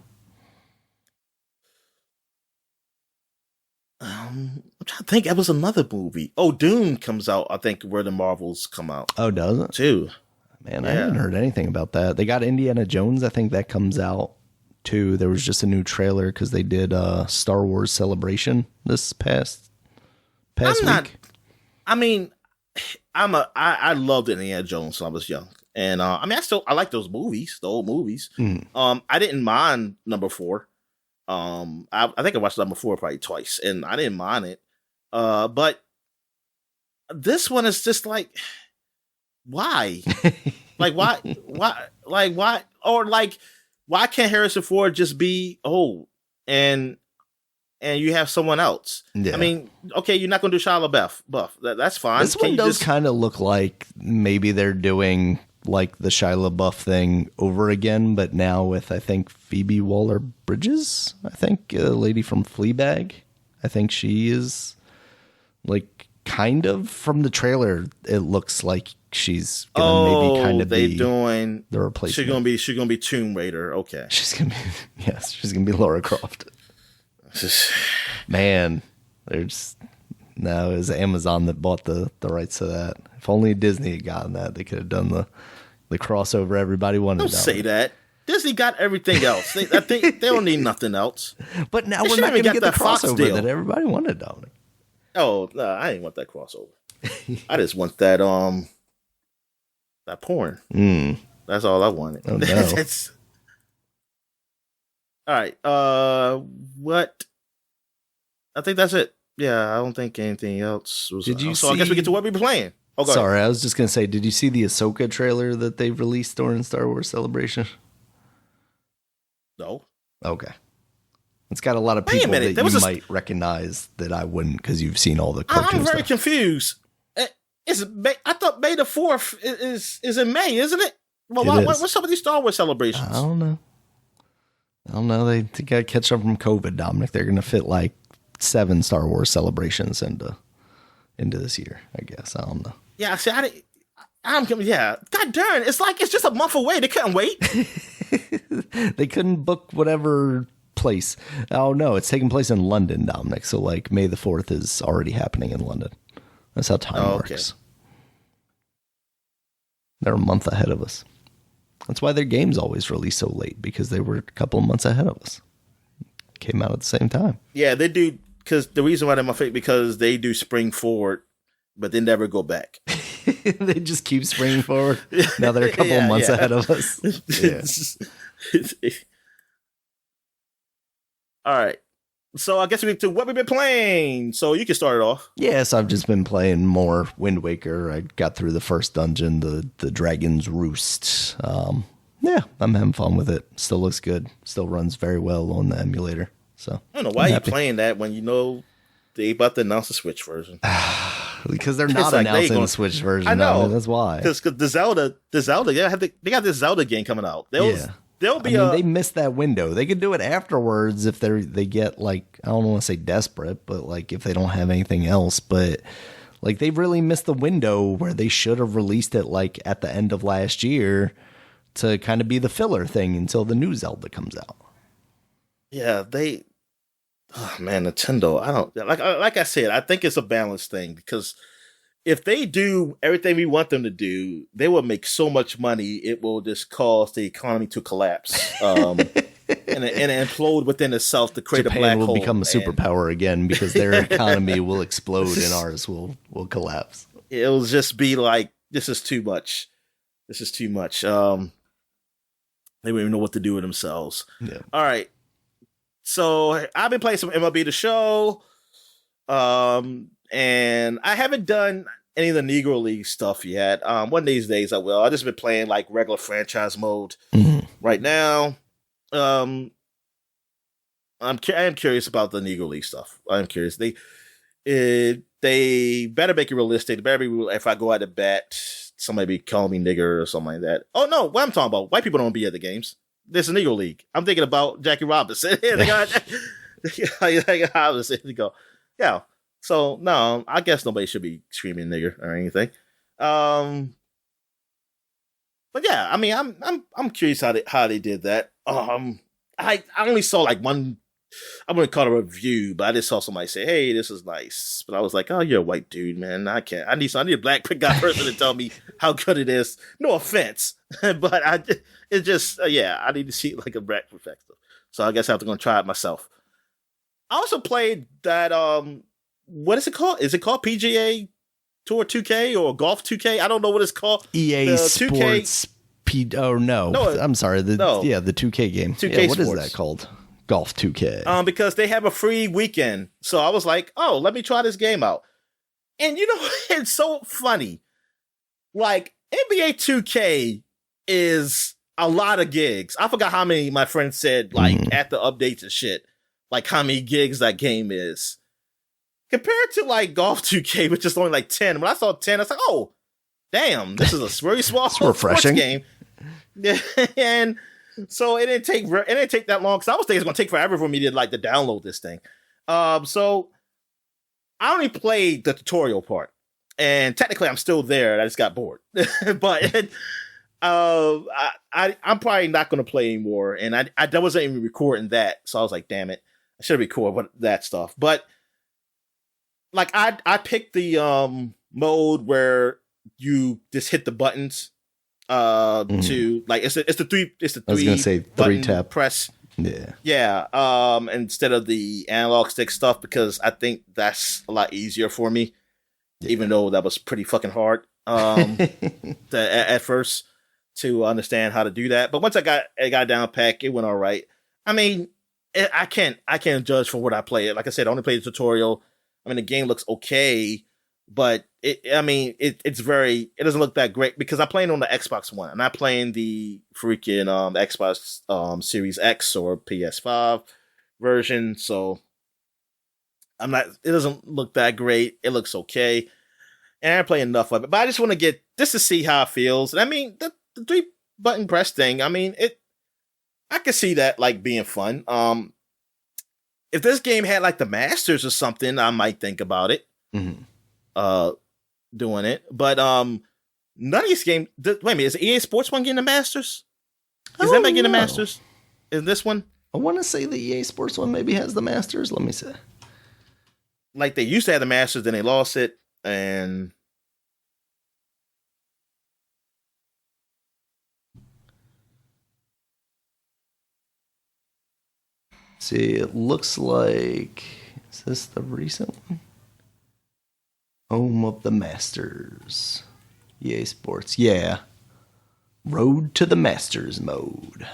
I'm trying to think. That was another movie. Oh, Dune comes out, I think, where the Marvels come out. Oh, does it? Too. Man, I haven't heard anything about that. They got Indiana Jones. I think that comes out too. There was just a new trailer because they did Star Wars Celebration this past week. I loved Indiana Jones when I was young, and I like those movies, the old movies. I didn't mind number 4. I think I watched number 4 probably twice, and I didn't mind it. But this one is just like, why? Like why? Or like, why can't Harrison Ford just be old and you have someone else? Yeah. I mean, okay, you're not going to do Shia LaBeouf. That's fine. This one does kind of look like maybe they're doing like the Shia LaBeouf thing over again, but now with, I think, Phoebe Waller-Bridges, I think, a lady from Fleabag. I think she is, like, kind of, from the trailer, it looks like she's gonna maybe kind of be doing the replacement. She's gonna be Tomb Raider. Okay. She's gonna be Lara Croft. Man, there's... No, it was Amazon that bought the rights to that. If only Disney had gotten that, they could have done the crossover everybody wanted. Don't say that. Disney got everything else. I think they don't need nothing else. But now we're not going to get the crossover that everybody wanted, Dominic. Oh, no, I ain't want that crossover. I just want that porn. That's all I wanted. Oh, no. All right. What? I think that's it. Yeah, I don't think anything else was. So I guess we get to what we've been playing. Oh, sorry, I was just gonna say, did you see the Ahsoka trailer that they've released during Star Wars Celebration? No. Okay. It's got a lot of people that you might recognize that I wouldn't, because you've seen all the cartoon I'm very confused. I thought May the 4th is in May, isn't it? Well, what's up with these Star Wars celebrations? I don't know. They got to catch up from COVID, Dominic. They're gonna fit like 7 Star Wars celebrations into this year, I guess. I don't know. Yeah, see, yeah. God darn, it's like it's just a month away. They couldn't wait. They couldn't book whatever place. Oh no, it's taking place in London, Dominic. So like May the 4th is already happening in London. That's how time works. They're a month ahead of us. That's why their games always release so late, because they were a couple of months ahead of us. Came out at the same time. Yeah, they do. Because the reason why they're my favorite, because they do spring forward, but they never go back. They just keep springing forward. Now they're a couple months ahead of us. Yeah. All right. So I guess we get to what we've been playing. So you can start it off. Yes, I've just been playing more Wind Waker. I got through the first dungeon, the Dragon's Roost. Yeah, I'm having fun with it. Still looks good. Still runs very well on the emulator. So I don't know why you're playing that when you know they about to announce the Switch version. Because they're not announcing the Switch version. I know. That's why. Because the Zelda, they got this Zelda game coming out. They missed that window. They could do it afterwards if they get, like, I don't want to say desperate, but like if they don't have anything else. But like they've really missed the window where they should have released it like at the end of last year to kind of be the filler thing until the new Zelda comes out. Yeah, Nintendo. I don't like I said, I think it's a balanced thing, because if they do everything we want them to do, they will make so much money it will just cause the economy to collapse and implode within itself to create Japan a black hole. Will become a superpower again, because their economy will explode and ours will collapse. It'll just be like, this is too much. This is too much. They won't even know what to do with themselves. Yeah. All right. So I've been playing some MLB The Show, and I haven't done any of the Negro League stuff yet. One of these days I will. I've just been playing like regular franchise mode right now. I am curious about the Negro League stuff. I'm curious. They better make it realistic. They better be, if I go out to bat, somebody be calling me nigger or something like that. Oh no, what I'm talking about? White people don't be at the games. There's a Negro League. I'm thinking about Jackie Robinson. Yeah. So no, I guess nobody should be screaming nigger or anything. But yeah, I mean, I'm curious how they did that. I only saw like one. I'm gonna call it a review, but I just saw somebody say, "Hey, this is nice." But I was like, "Oh, you're a white dude, man. I can't. I need a black guy person to tell me how good it is." No offense, but I need to see like a black perspective. So I guess I have to go try it myself. I also played that. What is it called? Is it called PGA Tour 2K or Golf 2K? I don't know what it's called. EA Sports. 2K. No, I'm sorry. The 2K game. 2K what Sports. Is that called? Golf 2K. Because they have a free weekend. So I was like, oh, let me try this game out. And you know, it's so funny. Like, NBA 2K is a lot of gigs. I forgot how many my friends said, like, at the updates and shit. Like, how many gigs that game is. Compared to, like, Golf 2K, which is only like 10. When I saw 10, I was like, oh, damn, this is a very small It's refreshing. sports game. And so it didn't take that long because I was thinking it's gonna take forever for me to like to download this thing. So I only played the tutorial part, and technically I'm still there. I just got bored, but I'm probably not gonna play anymore. And I wasn't even recording that, so I was like, damn it, I should have recorded that stuff. But like I picked the mode where you just hit the buttons to like it's the three I was gonna say three tap press. Yeah. Instead of the analog stick stuff, because I think that's a lot easier for me, even though that was pretty fucking hard at first to understand how to do that. But once I got down pack, it went all right. I mean, I can't judge for what I play. Like I said, I only played the tutorial. I mean, the game looks okay, but it doesn't look that great because I'm playing on the Xbox One. I'm not playing the freaking Xbox Series X or PS5 version, so it doesn't look that great. It looks okay. And I didn't play enough of it, but I just want to get just to see how it feels. And I mean, the 3-button press thing, I mean, I could see that like being fun. If this game had like the Masters or something, I might think about it. Mm-hmm. Doing it, but none of these games. Wait a minute, is EA Sports One getting the Masters? Is anybody getting the Masters? Is this one? I want to say the EA Sports one maybe has the Masters. Let me see. Like they used to have the Masters, then they lost it, and see, it looks like, is this the recent one? Home of the Masters. EA Sports. Yeah. Road to the Masters mode.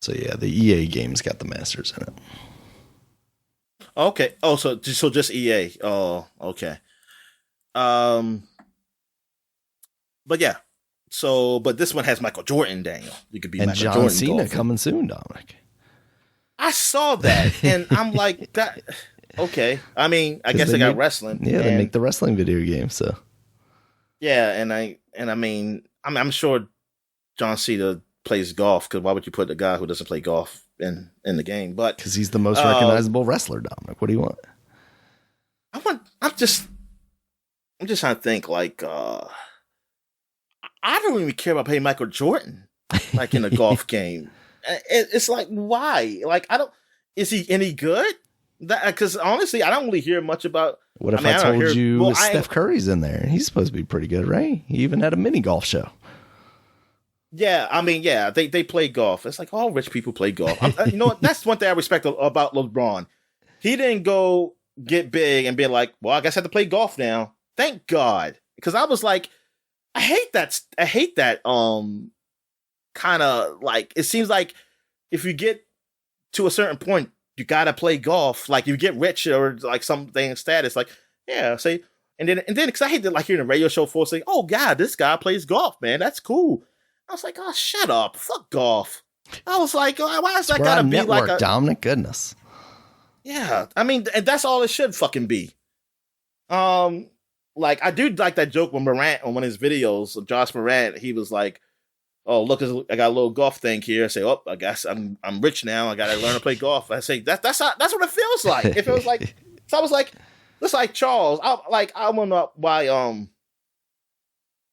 So yeah, the EA game's got the Masters in it. okay. Oh, so just EA. Oh, okay. But yeah. So, but this one has Michael Jordan, Daniel. You could be and Michael John Jordan Cena golfing. coming soon, Dominic. I saw that, and I'm like, that. Okay, I mean, I guess they got wrestling. Yeah, they make the wrestling video game. So yeah, and I mean, I'm sure John Cena plays golf because why would you put a guy who doesn't play golf in the game? But because he's the most recognizable wrestler, Dominic. What do you want? I'm just trying to think. Like, I don't even care about playing Michael Jordan like in a golf game. It's like, why? Like, is he any good? Because honestly, I don't really hear much about. What if I told you Steph Curry's in there? He's supposed to be pretty good, right? He even had a mini golf show. Yeah, I mean, yeah, they play golf. It's like all rich people play golf. You know what? That's one thing I respect about LeBron. He didn't go get big and be like, well, I guess I have to play golf now. Thank God. Because I was like, I hate that kind of like, it seems like if you get to a certain point, you gotta play golf. Like you get rich or like something status. Like, yeah, say, and then because I hate that, like hearing a radio show for saying, "Oh God, this guy plays golf, man. That's cool." I was like, "Oh, shut up, fuck golf." I was like, "Why is that gotta be like a Dominic? Goodness." Yeah, I mean, and that's all it should fucking be. Like I do like that joke when Morant on one of his videos, Josh Morant, he was like, "Oh, look, I got a little golf thing here." I say, "Oh, I guess I'm rich now. I gotta learn to play golf." I say that's what it feels like. It feels like so. I was like, "It's like Charles." I wonder why.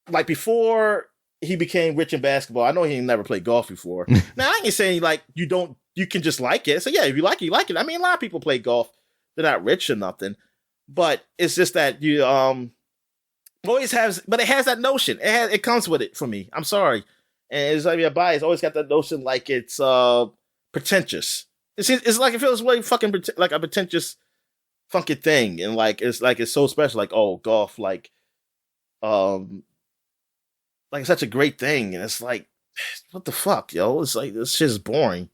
Like before he became rich in basketball, I know he never played golf before. Now I ain't saying like you can just like it. So yeah, if you like it, you like it. I mean, a lot of people play golf. They're not rich or nothing, but it's just that you always has. But it has that notion. It comes with it for me. I'm sorry. And it's like your body's always got that notion like it's pretentious. It's like it feels really fucking like a pretentious, funky thing, and like it's so special. Like golf, like it's such a great thing, and it's like what the fuck, yo? It's like this shit is boring.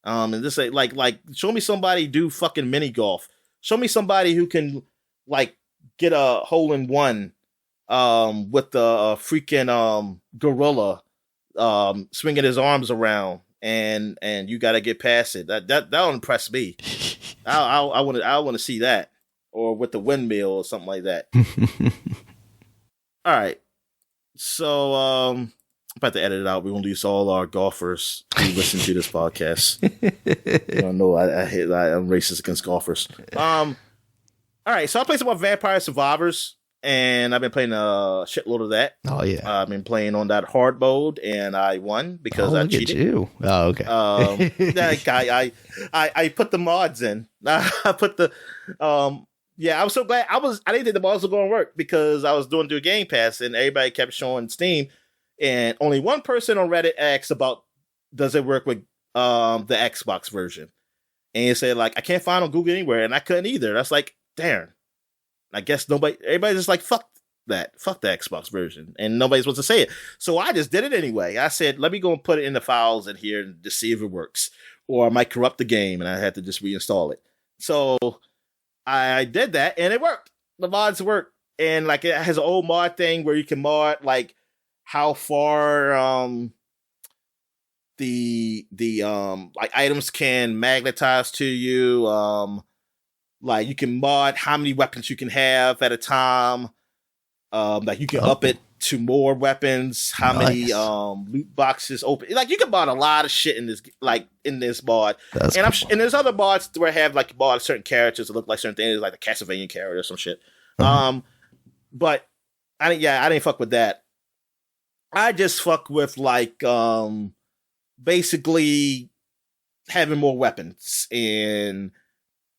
And this like show me somebody do fucking mini golf. Show me somebody who can like get a hole in one with the freaking gorilla. Swinging his arms around and you got to get past it. That'll impress me. I want to see that. or with the windmill or something like that. All right. So I'm about to edit it out. We're gonna lose all our golfers who listen to this podcast. No, I'm racist against golfers. All right, so I played some more Vampire Survivors, and I've been playing a shitload of that. Oh yeah, I've been playing on that hard mode, and I won because I cheated. At you. Oh okay. I put the mods in. I put the yeah, I was so glad. I didn't think the mods were going to work because I was doing through Game Pass, and everybody kept showing Steam, and only one person on Reddit asked about does it work with the Xbox version, and he said like I can't find it on Google anywhere, and I couldn't either. That's like, darn. I guess everybody's just like fuck the Xbox version, and nobody's supposed to say it. So I just did it anyway. I said let me go and put it in the files in here and just see if it works, or I might corrupt the game, and I had to just reinstall it. So I did that, and it worked. The mods work, and like it has an old mod thing where you can mod like how far the like items can magnetize to you. Like you can mod how many weapons you can have at a time. Like you can up it to more weapons. How many loot boxes open? Like you can mod a lot of shit in this mod. And there's other mods where I have like mod certain characters that look like certain things, like the Castlevania character or some shit. But I didn't fuck with that. I just fuck with like basically having more weapons and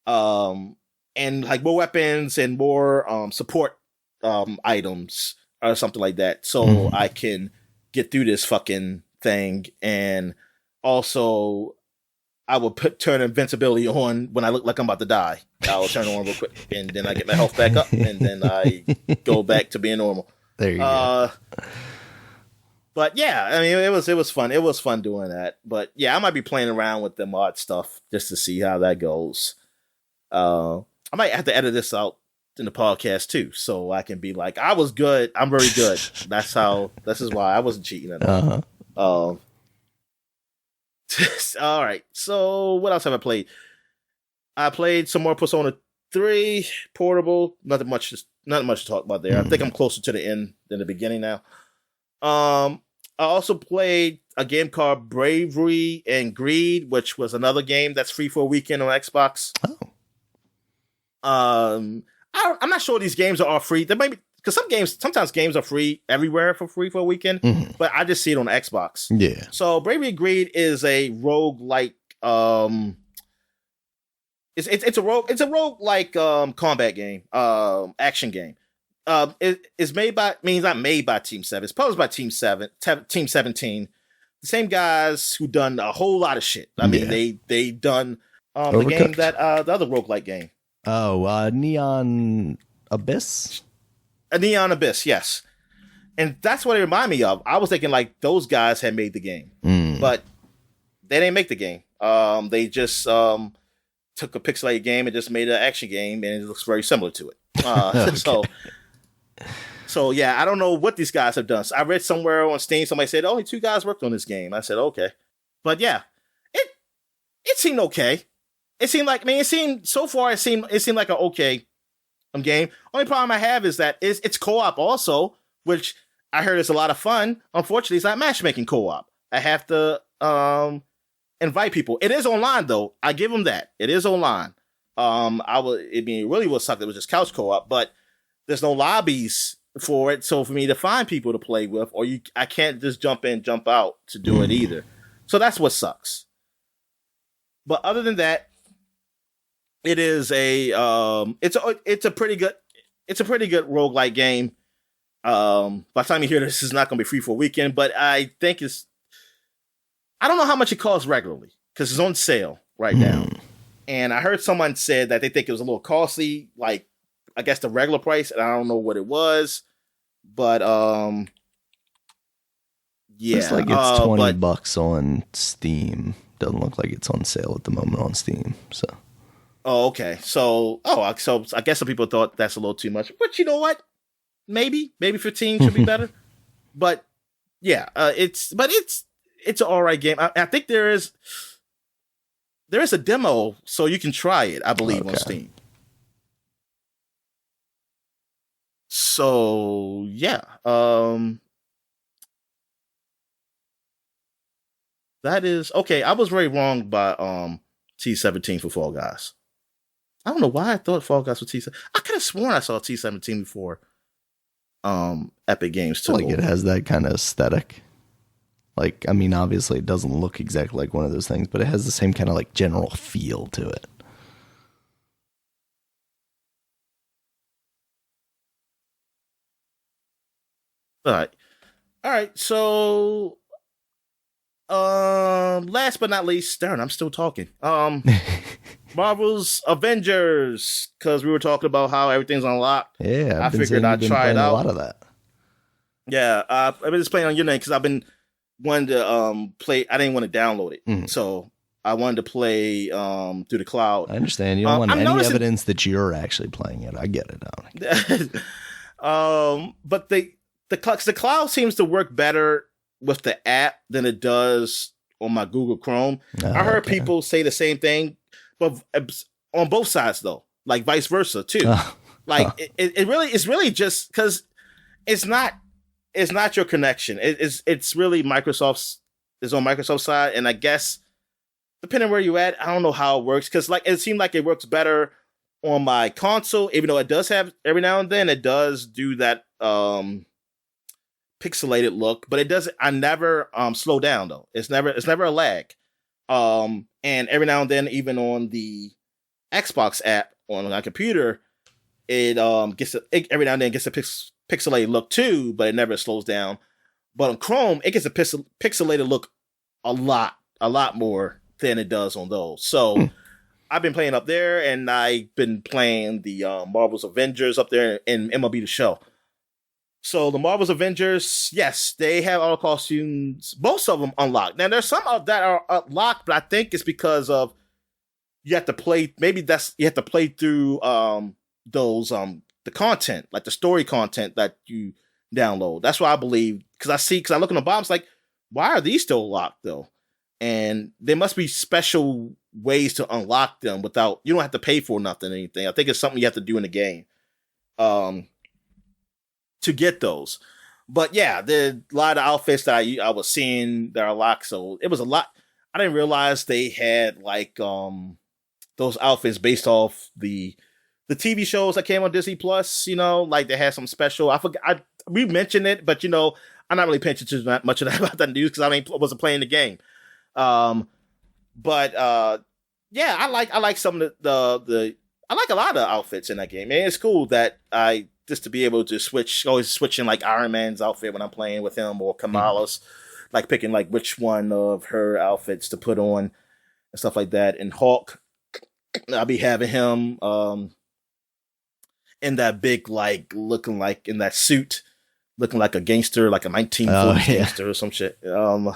like more weapons and more support items or something like that, so I can get through this fucking thing. And also I will turn invincibility on when I look like I'm about to die. I will turn it on real quick, and then I get my health back up, and then I go back to being normal. There you go. But yeah, I mean, it was fun. It was fun doing that. But yeah, I might be playing around with the mod stuff just to see how that goes. I might have to edit this out in the podcast too, so I can be like, I was good. I'm very good. This is why I wasn't cheating at all. All right. So what else have I played? I played some more Persona 3 Portable. Nothing much to talk about there. I think I'm closer to the end than the beginning now. I also played a game called Bravery and Greed, which was another game that's free for a weekend on Xbox. I'm not sure these games are all free. There might be, because sometimes games are free everywhere for free for a weekend, but I just see it on Xbox. Yeah. So Bravery and Greed is a roguelike it's a roguelike combat game, action game. It's not made by Team 7. It's published by Team 17. The same guys who done a whole lot of shit. I mean, they done the game that the other roguelike game. Neon Abyss? A Neon Abyss, yes. And that's what it reminded me of. I was thinking like those guys had made the game. But they didn't make the game. They just took a pixelated game and just made an action game, and it looks very similar to it. Okay. So yeah, I don't know what these guys have done. So I read somewhere on Steam, somebody said only 2 guys worked on this game. I said, okay. But yeah, it seemed okay. It seemed like, it seemed like an okay game. Only problem I have is that it's co-op also, which I heard is a lot of fun. Unfortunately, it's not matchmaking co-op. I have to invite people. It is online though. I give them that. It is online. It really would suck that it was just couch co-op, but there's no lobbies for it. So for me to find people to play with, I can't just jump in, jump out to do it either. So that's what sucks. But other than that, it is it's a pretty good roguelike game. By the time you hear this, it's not going to be free for a weekend, but I think I don't know how much it costs regularly because it's on sale right now. And I heard someone said that they think it was a little costly, like I guess the regular price, and I don't know what it was, but yeah, it's like it's $20 on Steam. Doesn't look like it's on sale at the moment on Steam. So. Oh, okay. So I guess some people thought that's a little too much, but you know what? Maybe 15 should be better. But yeah, it's an all right game. I think there is a demo, so you can try it. I believe on Steam. So yeah, that is okay. I was very wrong by T17 for Fall Guys. I don't know why I thought Fall Guys was T17. I could have sworn I saw T17 before Epic Games too. Like it has that kind of aesthetic. Like, I mean, obviously it doesn't look exactly like one of those things, but it has the same kind of like general feel to it. All right. So, last but not least, darn, I'm still talking. Marvel's Avengers, because we were talking about how everything's unlocked. Yeah, I figured I'd try it out. A lot of that. Yeah, I've been just playing on your name because I've been wanting to play. I didn't want to download it, so I wanted to play through the cloud. I understand. You don't want any evidence that you're actually playing it. I get it. But the cloud seems to work better with the app than it does on my Google Chrome. I heard people say the same thing, but on both sides though, like vice versa too. Like it's really just because it's not your connection. It's really Microsoft's is on Microsoft's side, and I guess depending on where you at, I don't know how it works because like it seemed like it works better on my console, even though it does have every now and then it does do that pixelated look, but it doesn't. I never slow down though. It's never a lag. And every now and then, even on the Xbox app on my computer, it every now and then gets a pixelated look too, but it never slows down. But on Chrome, it gets a pixelated look a lot more than it does on those. So I've been playing up there, and I've been playing the Marvel's Avengers up there in MLB The Show. So the Marvel's Avengers, yes, they have all the costumes, most of them unlocked. Now there's some that are unlocked, but I think it's because of you have to play. Maybe you have to play through those the content, like the story content that you download. That's what I believe because I look on the bottom, it's like, why are these still locked though? And there must be special ways to unlock them without you don't have to pay for nothing or anything. I think it's something you have to do in the game. To get those. But yeah, there are a lot of outfits that I was seeing that are locked, so it was a lot. I didn't realize they had like those outfits based off the TV shows that came on Disney Plus, you know, like they had some special. I forgot we mentioned it, but you know, I'm not really paying attention to much of that about that news because I wasn't playing the game. But yeah, I like some of the I like a lot of outfits in that game. Man, it's cool that just to be able to always switching like Iron Man's outfit when I'm playing with him or Kamala's, like picking like which one of her outfits to put on and stuff like that. And Hulk, I'll be having him in that big like looking like in that suit, looking like a gangster, like a 1940s gangster or some shit. And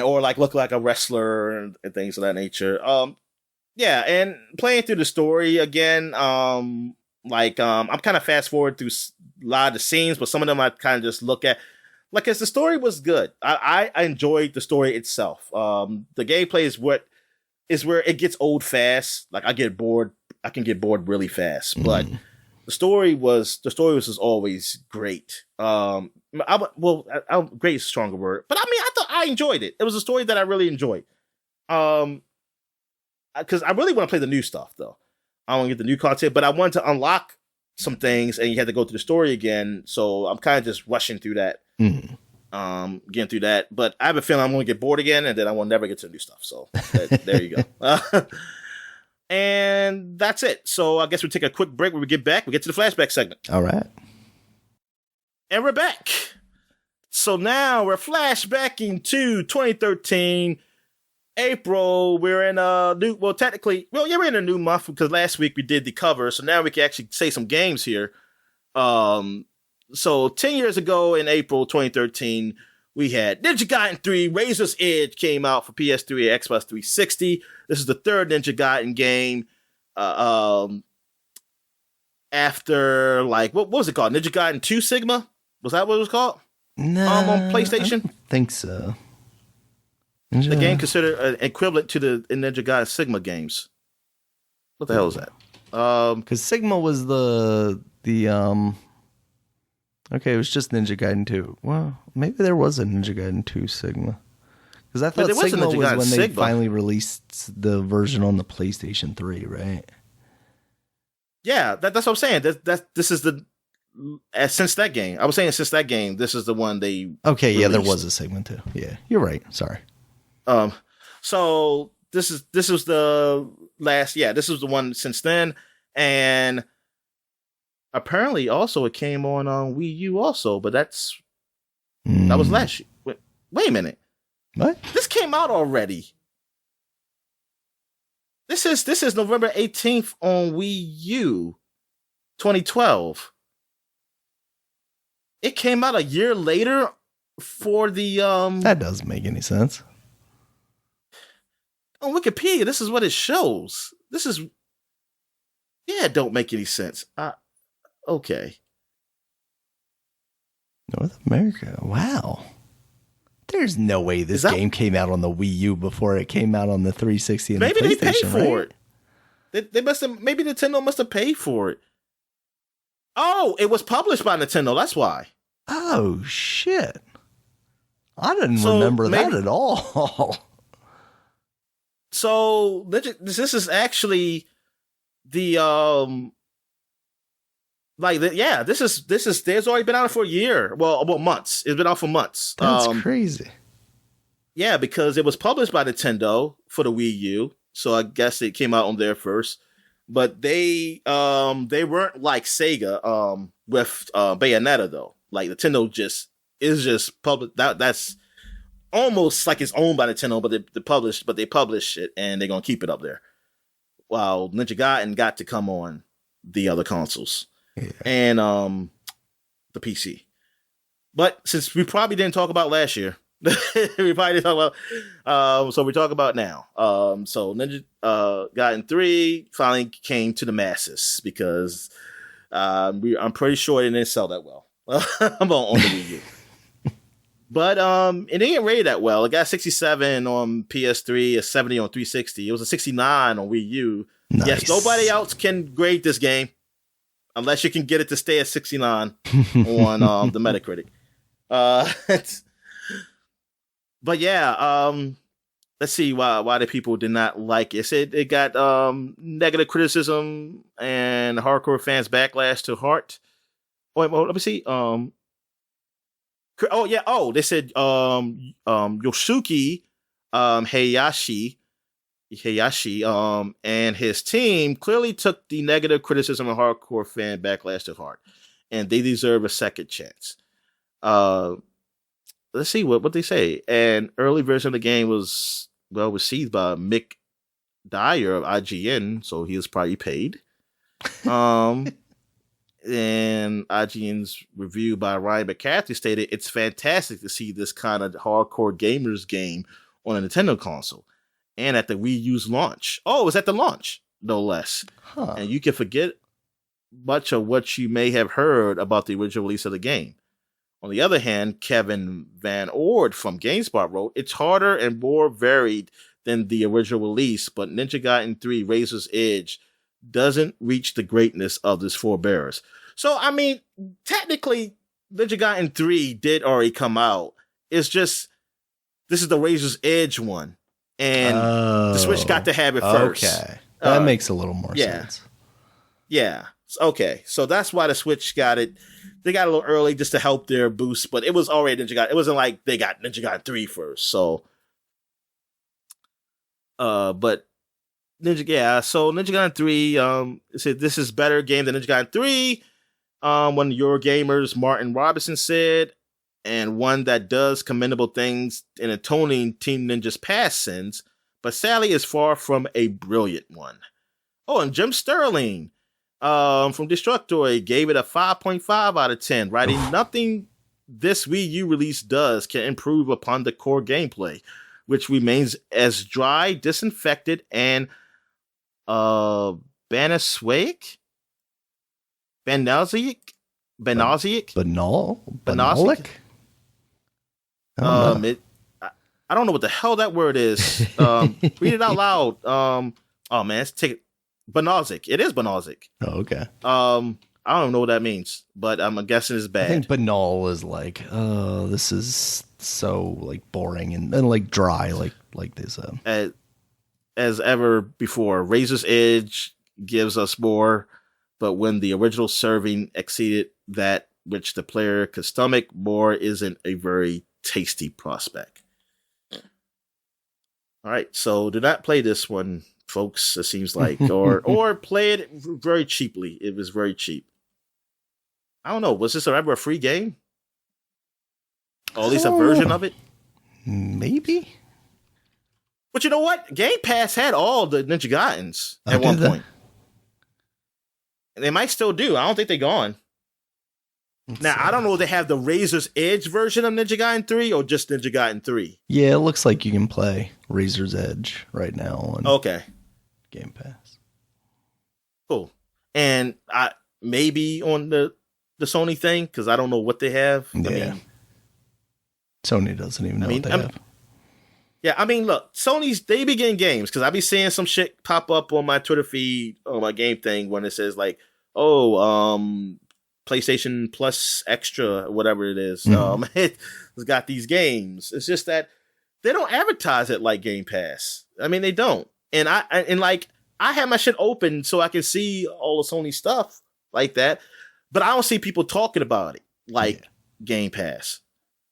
or like look like a wrestler and things of that nature. Yeah, and playing through the story again, I'm kind of fast forward through a lot of the scenes, but some of them I kind of just look at. Like, as the story was good. I enjoyed the story itself. The gameplay is where it gets old fast. Like, I get bored. I can get bored really fast. But the story was just always great. Great is a stronger word. But I mean, I thought I enjoyed it. It was a story that I really enjoyed. Because I really want to play the new stuff, though. I want to get the new content, but I wanted to unlock some things, and you had to go through the story again. So I'm kind of just rushing through that, getting through that. But I have a feeling I'm going to get bored again, and then I will never get to the new stuff. So there you go. And that's it. So I guess we'll take a quick break. When we get back, we get to the flashback segment. All right. And we're back. So now we're flashbacking to 2013. April, we're in a new, we're in a new month because last week we did the cover, so now we can actually say some games here. So 10 years ago in April 2013, we had Ninja Gaiden 3, Razor's Edge came out for PS3 and Xbox 360. This is the third Ninja Gaiden game. After, like, what was it called? Ninja Gaiden 2 Sigma? Was that what it was called? No, on PlayStation? I don't think so. The game considered equivalent to the Ninja Gaiden Sigma games. What the hell is that? Because Sigma was the the Okay, it was just Ninja Gaiden 2. Well, maybe there was a Ninja Gaiden 2 Sigma. Because I thought Sigma was when they finally released the version on the PlayStation 3, right? Yeah, that's what I'm saying. This is the since that game. I was saying since that game, this is the one they Okay, released. Yeah, there was a Sigma too. Yeah, you're right. Sorry. So this was the last. Yeah, this was the one since then, and apparently also it came on Wii U also, but that was last year. Wait a minute. What? This came out already. This is November 18th on Wii U, 2012. It came out a year later for the That doesn't make any sense. On Wikipedia, this is what it shows. It don't make any sense. Okay. North America. Wow. There's no way this game came out on the Wii U before it came out on the 360 and maybe the PlayStation, they paid for right? it. They must have. Maybe Nintendo must have paid for it. Oh, it was published by Nintendo. That's why. Oh shit! I didn't remember that at all. So this is actually the this is there's already been out for a year. Well, months. It's been out for months. That's crazy. Yeah, because it was published by Nintendo for the Wii U, so I guess it came out on there first. But they weren't like Sega with Bayonetta though. Like Nintendo is just public. That's almost like it's owned by Nintendo, but they publish it and they're gonna keep it up there. While Ninja Gaiden got to come on the other consoles. Yeah. And the PC. But since we probably didn't talk about last year, we probably didn't talk about so we talk about now. So Ninja Gaiden 3 finally came to the masses because I'm pretty sure it didn't sell that well. I'm on the Wii U. But it didn't rate that well. It got 67 on PS3, a 70 on 360. It was a 69 on Wii U. Nice. Yes, nobody else can grade this game unless you can get it to stay at 69 on the Metacritic. But yeah, let's see why the people did not like it. It got negative criticism and hardcore fans backlash to heart. Wait, let me see. They said Yosuke Hayashi and his team clearly took the negative criticism and hardcore fan backlash to heart, and they deserve a second chance. Let's see what they say. An early version of the game was well received by Mick Dyer of IGN, so he was probably paid. And IGN's review by Ryan McCarthy stated, "It's fantastic to see this kind of hardcore gamers game on a Nintendo console and at the Wii U's launch." Oh, it was at the launch, no less. Huh. And you can forget much of what you may have heard about the original release of the game. On the other hand, Kevin Van Ord from GameSpot wrote, "It's harder and more varied than the original release, but Ninja Gaiden 3 Razor's Edge doesn't reach the greatness of its forebearers." So, I mean, technically, Ninja Gaiden 3 did already come out. It's just, this is the Razor's Edge one. And the Switch got to have it first. Okay. That makes a little more sense. Yeah. Okay. So that's why the Switch got it. They got it a little early just to help their boost, but it was already Ninja Gaiden. It wasn't like they got Ninja Gaiden 3 first. So, but Ninja Gaiden 3 said this is better game than Ninja Gaiden 3. One of Eurogamer's Martin Robinson said, and one that does commendable things in atoning Team Ninja's past sins, but sadly is far from a brilliant one. Oh, and Jim Sterling from Destructoid gave it a 5.5 out of 10, writing, "Nothing this Wii U release does can improve upon the core gameplay, which remains as dry, disinfected, and Banalsic? I don't know what the hell that word is. Read it out loud. Oh man, let's take it. Banalsic. It is Banalsic. Oh, okay. I don't know what that means, but I'm guessing it's bad. I think banal is like, oh, this is so like boring and like dry, like they said. As ever before, Razor's Edge gives us more, but when the original serving exceeded that which the player could stomach, more isn't a very tasty prospect. All right, so do not play this one, folks. It seems like, or play it very cheaply. It was very cheap. I don't know. Was this ever a free game? Or at least a version of it? Maybe. But you know what? Game Pass had all the Ninja Gaidens at one point. And they might still do. I don't think they're gone. Now, I don't know if they have the Razor's Edge version of Ninja Gaiden 3 or just Ninja Gaiden 3. Yeah, it looks like you can play Razor's Edge right now on Game Pass. Cool. And maybe on the Sony thing, because I don't know what they have. Yeah. Sony doesn't even know what they have. Yeah, I mean, look, they be getting games, because I be seeing some shit pop up on my Twitter feed, on my game thing, when it says like, PlayStation Plus Extra, whatever it is. It's got these games. It's just that they don't advertise it like Game Pass. I mean, they don't. And I have my shit open so I can see all the Sony stuff like that, but I don't see people talking about it like Game Pass.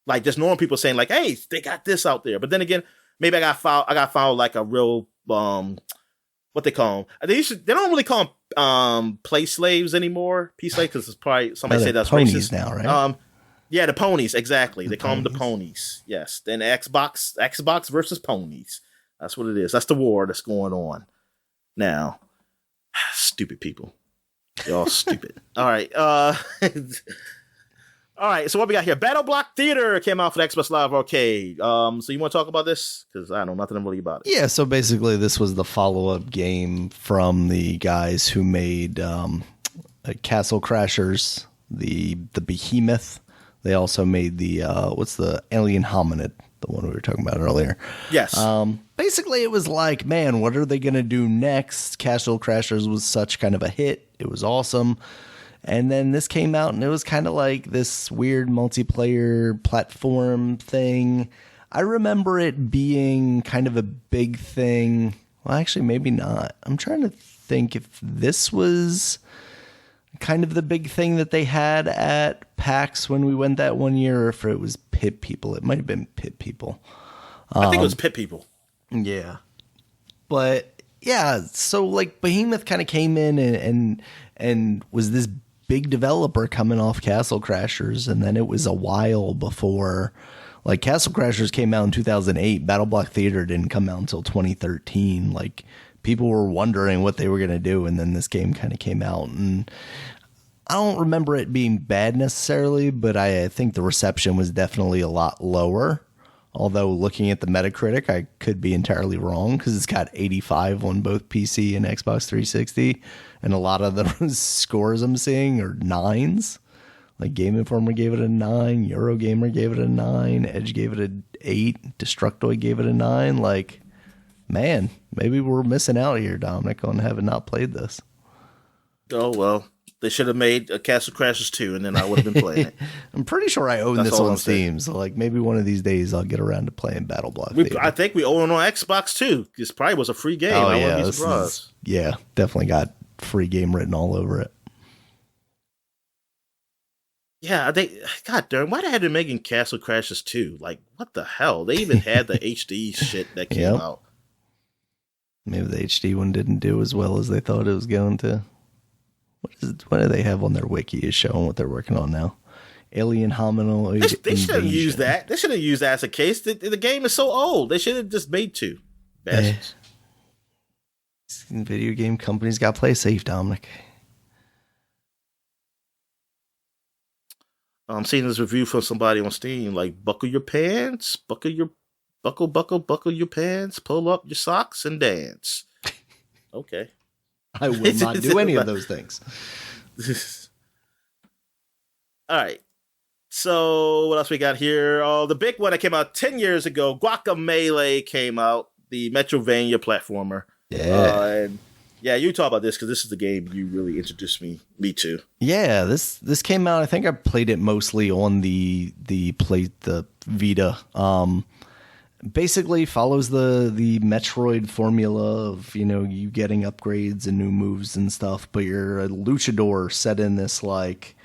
Like there's normal people saying like, "Hey, they got this out there." But then again, maybe I got found like a real what they call them. They don't really call them play slaves anymore. P slaves, because it's probably somebody say that's ponies racist now, right? Yeah, the ponies, exactly. They call them the ponies. Yes. Then Xbox versus ponies. That's what it is. That's the war that's going on now. Stupid people. They're all stupid. All right. All right, so what we got here? Battle Block Theater came out for the Xbox Live Arcade. So you want to talk about this? Because I know nothing really about it. Yeah, so basically this was the follow-up game from the guys who made Castle Crashers, the Behemoth. They also made the, what's the Alien Hominid, the one we were talking about earlier. Yes. Basically, it was like, man, what are they going to do next? Castle Crashers was such kind of a hit. It was awesome. And then this came out, and it was kind of like this weird multiplayer platform thing. I remember it being kind of a big thing. Well, actually, maybe not. I'm trying to think if this was kind of the big thing that they had at PAX when we went that one year, or if it was Pit People. It might have been Pit People. I think it was Pit People. Yeah. But, yeah, so, like, Behemoth kind of came in and was this big developer coming off Castle Crashers, and then it was a while before, like, Castle Crashers came out in 2008. Battle Block Theater didn't come out until 2013. Like, people were wondering what they were going to do, and then this game kind of came out, and I don't remember it being bad necessarily, but I think the reception was definitely a lot lower. Although looking at the Metacritic, I could be entirely wrong, because it's got 85 on both PC and Xbox 360, and a lot of the scores I'm seeing are 9s. Like Game Informer gave it a 9, Eurogamer gave it a 9, Edge gave it an 8, Destructoid gave it a 9. Like, man, maybe we're missing out here, Dominic, on having not played this. Oh, well. They should have made a Castle Crashers 2, and then I would have been playing it. I'm pretty sure I own this on Steam, so like maybe one of these days I'll get around to playing Battle Block. I think we own it on Xbox too. This probably was a free game. Oh, I yeah, wouldn't be surprised. Definitely got free game written all over it. Yeah, God darn, why they had to making Castle Crashers 2? Like, what the hell? They even had the HD shit that came out. Maybe the HD one didn't do as well as they thought it was going to. What do they have on their wiki is showing what they're working on now? Alien Hominid. They should have used that. They should have used that as a case. The game is so old. They should have just made 2. Bastards. Video game companies got to play safe, Dominic. I'm seeing this review from somebody on Steam, like, buckle your pants, buckle your pants, pull up your socks and dance. Okay. I will not do any of those things. All right. So what else we got here? Oh, the big one that came out 10 years ago, Guacamelee came out, the Metrovania platformer. Yeah. And Yeah, you talk about this because this is the game you really introduced me to. Yeah, this came out. I think I played it mostly on the Vita. Basically follows the Metroid formula of, you getting upgrades and new moves and stuff, but you're a luchador set in this like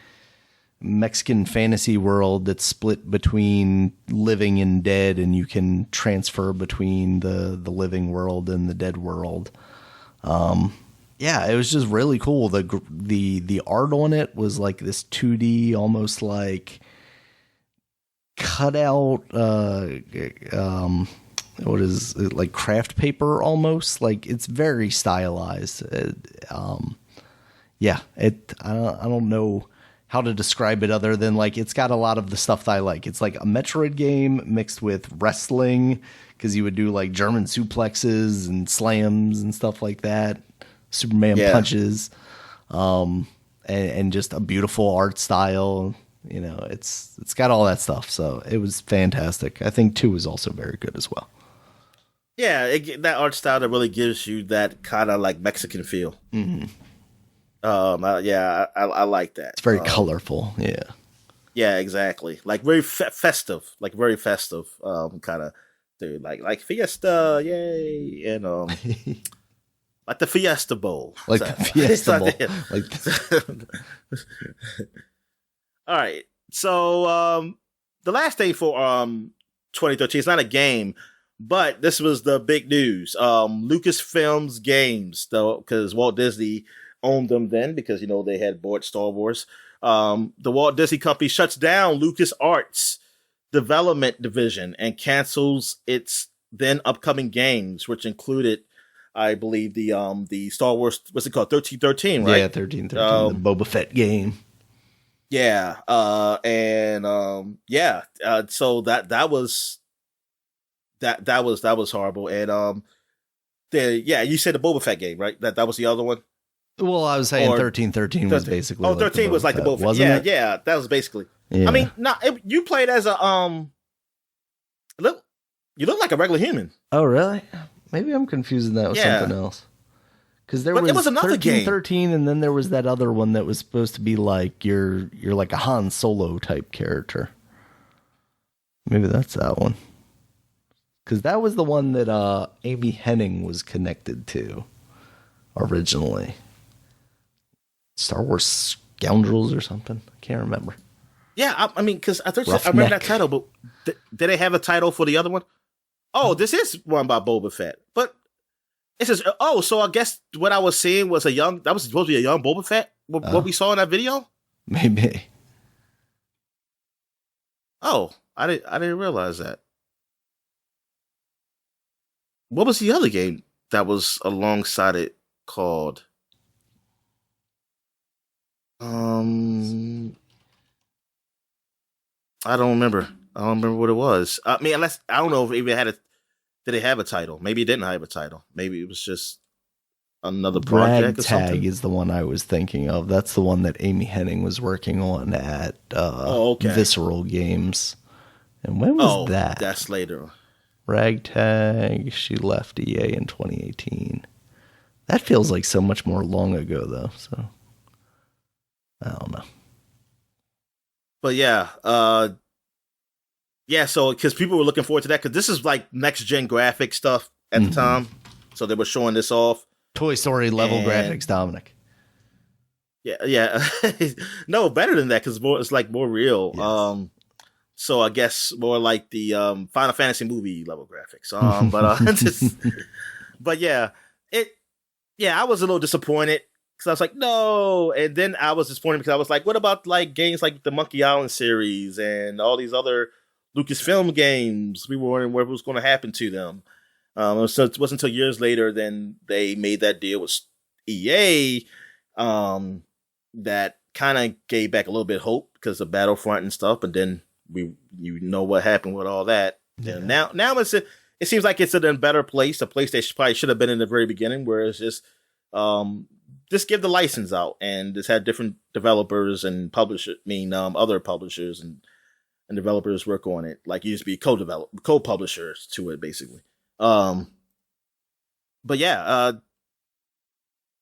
Mexican fantasy world that's split between living and dead, and you can transfer between the living world and the dead world. Yeah, it was just really cool. The art on it was like this 2D, almost like cut out what is it, like craft paper almost. Like it's very stylized. Yeah, I don't know how to describe it other than like it's got a lot of the stuff that I like. It's like a Metroid game mixed with wrestling, because you would do like German suplexes and slams and stuff like that, Superman punches, and just a beautiful art style. It's got all that stuff, so it was fantastic. I think 2 is also very good as well. Yeah, that art style that really gives you that kind of like Mexican feel. Mm-hmm. I like that. It's very colorful. Yeah. Yeah, exactly. Like very festive. Like very festive. Kind of dude. Like Fiesta, yay, and like the Fiesta Bowl. Like the Fiesta Bowl. All right. So the last day for 2013, it's not a game, but this was the big news. Lucasfilms Games, though, because Walt Disney owned them then, because they had bought Star Wars. The Walt Disney Company shuts down LucasArts development division and cancels its then upcoming games, which included, I believe, the Star Wars, what's it called, 1313, right? Yeah, 1313, the Boba Fett game. Yeah, so that was horrible, and you said the Boba Fett game, right? That was the other one. Well, I was saying 1313 was basically. Oh, 13 was like the Boba Fett. Wasn't it? Yeah, that was basically. Yeah. I mean, you played as a you look like a regular human. Oh, really? Maybe I'm confusing that with something else. Because there was another 1313, and then there was that other one that was supposed to be like you're like a Han Solo type character. Maybe that's that one. Because that was the one that Amy Hennig was connected to originally. Star Wars Scoundrels or something. I can't remember. Yeah, I mean, because I remember that title, but did they have a title for the other one? Oh, this is one by Boba Fett, but it says, so I guess what I was seeing was that was supposed to be a young Boba Fett. What we saw in that video? Maybe. Oh, I didn't realize that. What was the other game that was alongside it called? I don't remember. I don't remember what it was. I mean, unless I don't know if it even had did it have a title? Maybe it didn't have a title. Maybe it was just another project or something. Ragtag is the one I was thinking of. That's the one that Amy Hennig was working on at Visceral Games. And when was that? That's later. Ragtag, she left EA in 2018. That feels like so much more long ago, though. So I don't know. But so because people were looking forward to that, because this is like next gen graphic stuff at the time, so they were showing this off. Toy Story level graphics, Dominic. Yeah. No, better than that, because it's like more real. Yes. So I guess more like the Final Fantasy movie level graphics. I was a little disappointed, because I was like, no. And then I was disappointed because I was like, what about like games like the Monkey Island series and all these other Lucasfilm games? We were wondering what was going to happen to them. So it wasn't until years later then they made that deal with EA that kind of gave back a little bit of hope because of Battlefront and stuff. But then you know what happened with all that. Yeah. And now it seems like it's in a better place, a place they probably should have been in the very beginning, where it's just give the license out and just have different developers and other publishers and developers work on it. Like you used to be co-publishers to it, basically.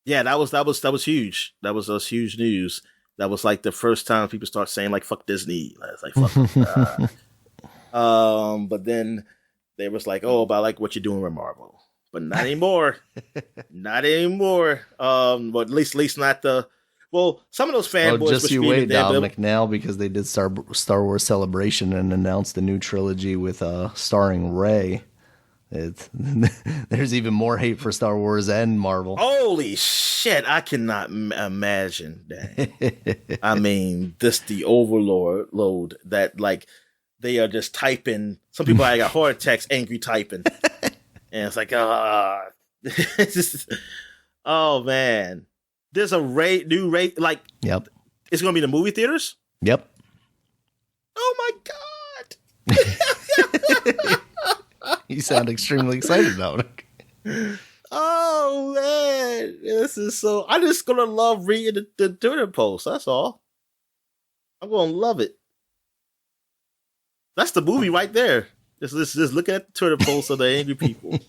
Yeah, that was huge. That was huge news. That was like the first time people start saying like "fuck Disney." It's like fuck. But then they was like, "Oh, but I like what you're doing with Marvel," but not anymore. Not anymore. But at least not the. Well, some of those Oh, fanboys just were you screaming wait, there, Dominic, now because they did Star Wars Celebration and announced a new trilogy with starring Rey. It's there's even more hate for Star Wars and Marvel. holy shit! I cannot imagine that. I mean, just the overload that like they are just typing. Some people I got heart attacks, angry typing, and it's like, oh man, there's a new rate. Like, Yep. it's gonna be in the movie theaters. Yep. Oh my god! You sound extremely excited about it. Oh man, this is so. I'm just gonna love reading the Twitter post. That's all. I'm gonna love it. That's the movie right there. Just look at the Twitter posts of the angry people.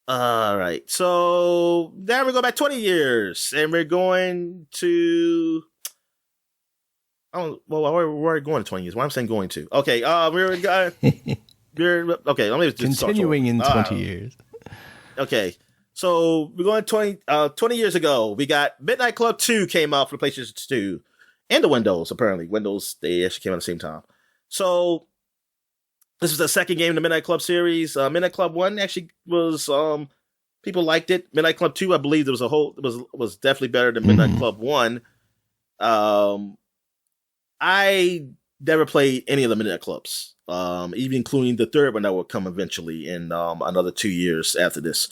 All right, so now we go back 20 years, and we're going to. Oh well, we're going to 20 years. Why am I saying going to? Okay, we're okay. Let me just continuing in 20 years. Okay, so we're going 20 years ago. We got Midnight Club 2 came out for the PlayStation 2 and the Windows. Apparently, Windows they actually came out at the same time. So this was the second game in the Midnight Club series. Midnight Club 1 actually was people liked it. Midnight Club 2, I believe there was was definitely better than Midnight Club 1. I never played any of the Midnight Clubs, even including the third one that will come eventually in another 2 years after this.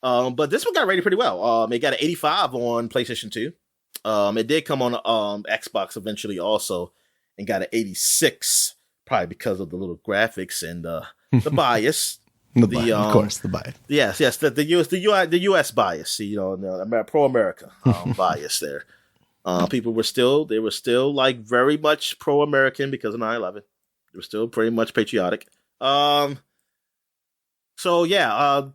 But this one got rated pretty well. It got an 85 on PlayStation 2. It did come on Xbox eventually also and got an 86, probably because of the little graphics and the bias. Of course, the bias. Yes, the US bias. You know, the pro America bias there. People were still like very much pro American because of 9/11. They were still pretty much patriotic. So yeah,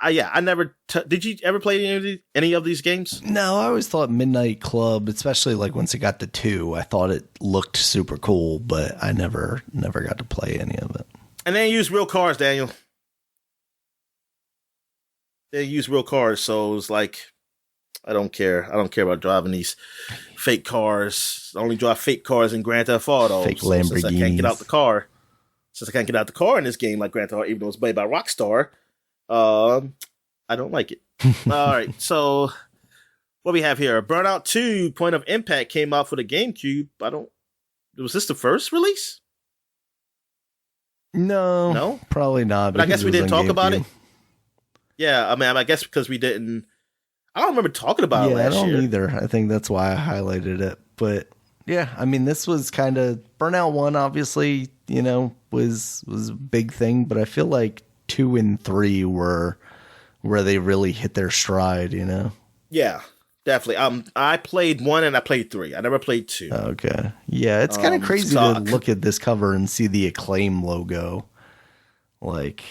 I never. Did you ever play any of these games? No, I always thought Midnight Club, especially like once it got to 2, I thought it looked super cool, but I never got to play any of it. And they use real cars, Daniel. They use real cars, so it's like I don't care. I don't care about driving these fake cars. I only drive fake cars in Grand Theft Auto. Fake Lamborghinis. Since I can't get out the car. Since I can't get out the car in this game like Grand Theft Auto, even though it's made by Rockstar, I don't like it. All right, so what we have here? Burnout 2 Point of Impact came out for the GameCube. Was this the first release? No, probably not. But I guess we didn't talk about it. Yeah, I mean, I guess because we didn't. I don't remember talking about it last year. I don't either. I think that's why I highlighted it. But yeah, I mean, this was kind of Burnout 1, obviously, you know, was a big thing. But I feel like 2 and 3 were where they really hit their stride, you know? Yeah, definitely. I played 1 and I played 3. I never played 2. Okay. Yeah, it's kind of crazy to look at this cover and see the Acclaim logo. Like,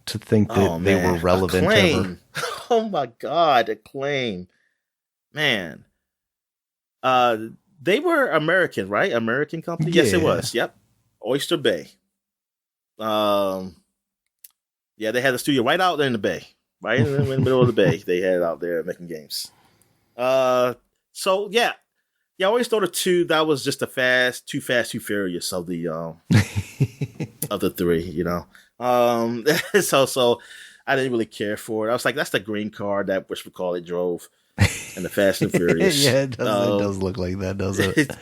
to think that they were relevant ever. Oh my God, Acclaim. Man. They were American, right? American company? Yeah. Yes, it was. Yep. Oyster Bay. Yeah, they had the studio right out there in the bay. Right in the middle of the bay. They had it out there making games. So yeah. Yeah, I always thought of 2, that was just too fast, too furious of the of the 3, you know. So I didn't really care for it. I was like, that's the green car that whatchamacallit drove in the Fast and Furious. Yeah, it does look like that, doesn't it?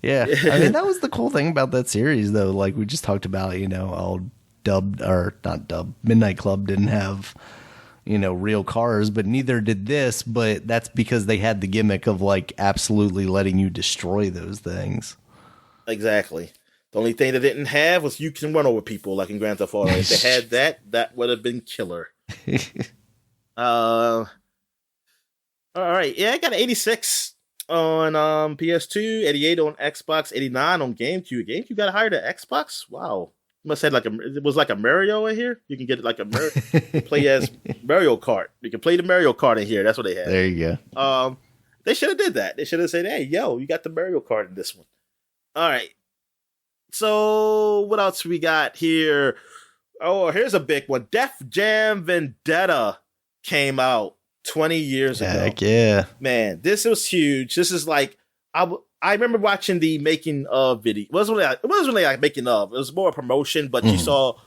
Yeah. I mean, that was the cool thing about that series, though. Like we just talked about, you know, Midnight Club didn't have, you know, real cars, but neither did this. But that's because they had the gimmick of like absolutely letting you destroy those things. Exactly. The only thing they didn't have was you can run over people like in Grand Theft Auto. If they had that would have been killer. All right. Yeah, I got an 86 on PS2, 88 on Xbox, 89 on GameCube. GameCube got higher than Xbox? Wow. must have like it was like a Mario in here. You can get it like a Mario, play as Mario Kart. You can play the Mario Kart in here. That's what they had. There you go. They should have did that. They should have said, "Hey, yo, you got the Mario Kart in this one." All right. So what else we got here? Oh, here's a big one. Def Jam Vendetta came out 20 years ago. Heck yeah. Man, this was huge. This is like, I remember watching the making of video. It wasn't really like making of. It was more a promotion, but you saw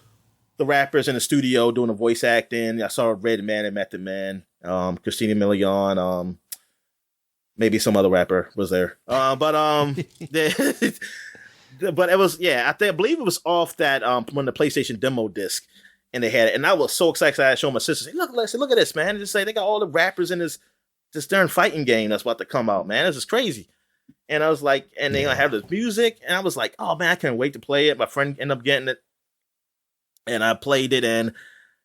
the rappers in the studio doing the voice acting. I saw Redman and Method Man, Christina Milian, maybe some other rapper was there. But it was, I believe it was off that when the PlayStation demo disc. And they had it, and I was so excited. I showed my sister, "Look at this, man!" And just say they got all the rappers in this darn fighting game that's about to come out, man. This is crazy. And I was like, and they have this music, and I was like, "Oh man, I can't wait to play it." My friend ended up getting it, and I played it, and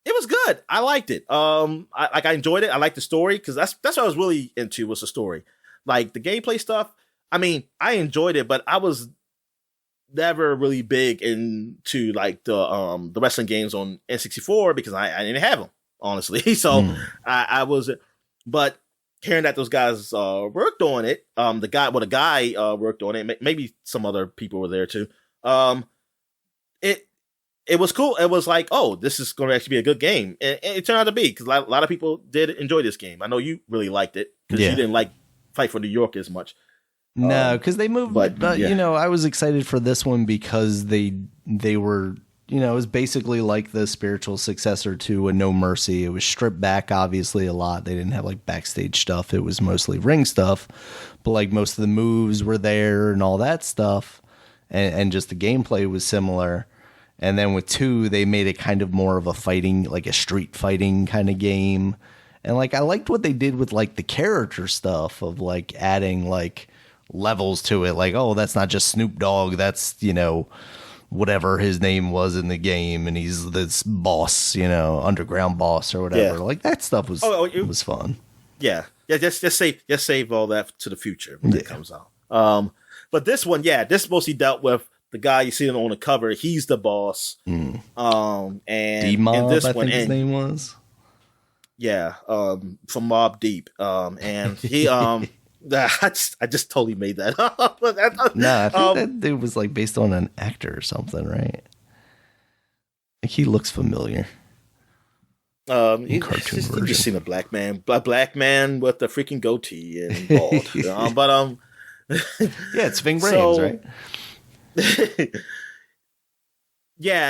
it was good. I liked it. I enjoyed it. I liked the story because that's what I was really into was the story, like the gameplay stuff. I mean, I enjoyed it, but I was never really big into like the wrestling games on N64 because I didn't have them, honestly. So I was, but hearing that those guys worked on it, the guy worked on it. Maybe some other people were there too. It was cool. It was like, oh, this is going to actually be a good game, and it turned out to be because a lot of people did enjoy this game. I know you really liked it because you didn't like Fight for New York as much. No, because they moved, but you know, I was excited for this one because they were, you know, it was basically like the spiritual successor to a No Mercy. It was stripped back, obviously, a lot. They didn't have like backstage stuff. It was mostly ring stuff, but like most of the moves were there and all that stuff, and just the gameplay was similar. And then with 2, they made it kind of more of a fighting, like a street fighting kind of game. And like I liked what they did with like the character stuff of like adding like levels to it, like, oh, that's not just Snoop Dogg, that's, you know, whatever his name was in the game, and he's this boss, you know, underground boss or whatever. Like that stuff was was fun. Just save all that to the future when it comes out. But this one, this mostly dealt with the guy you see on the cover. He's the boss. And D-Mob, this I one, think his name was. From Mobb Deep. And he I just totally made that up. No, I think that dude was like based on an actor or something, right? Like he looks familiar. Cartoon version. You just seen a black man with a freaking goatee and bald. But it's Ving Rhames, right?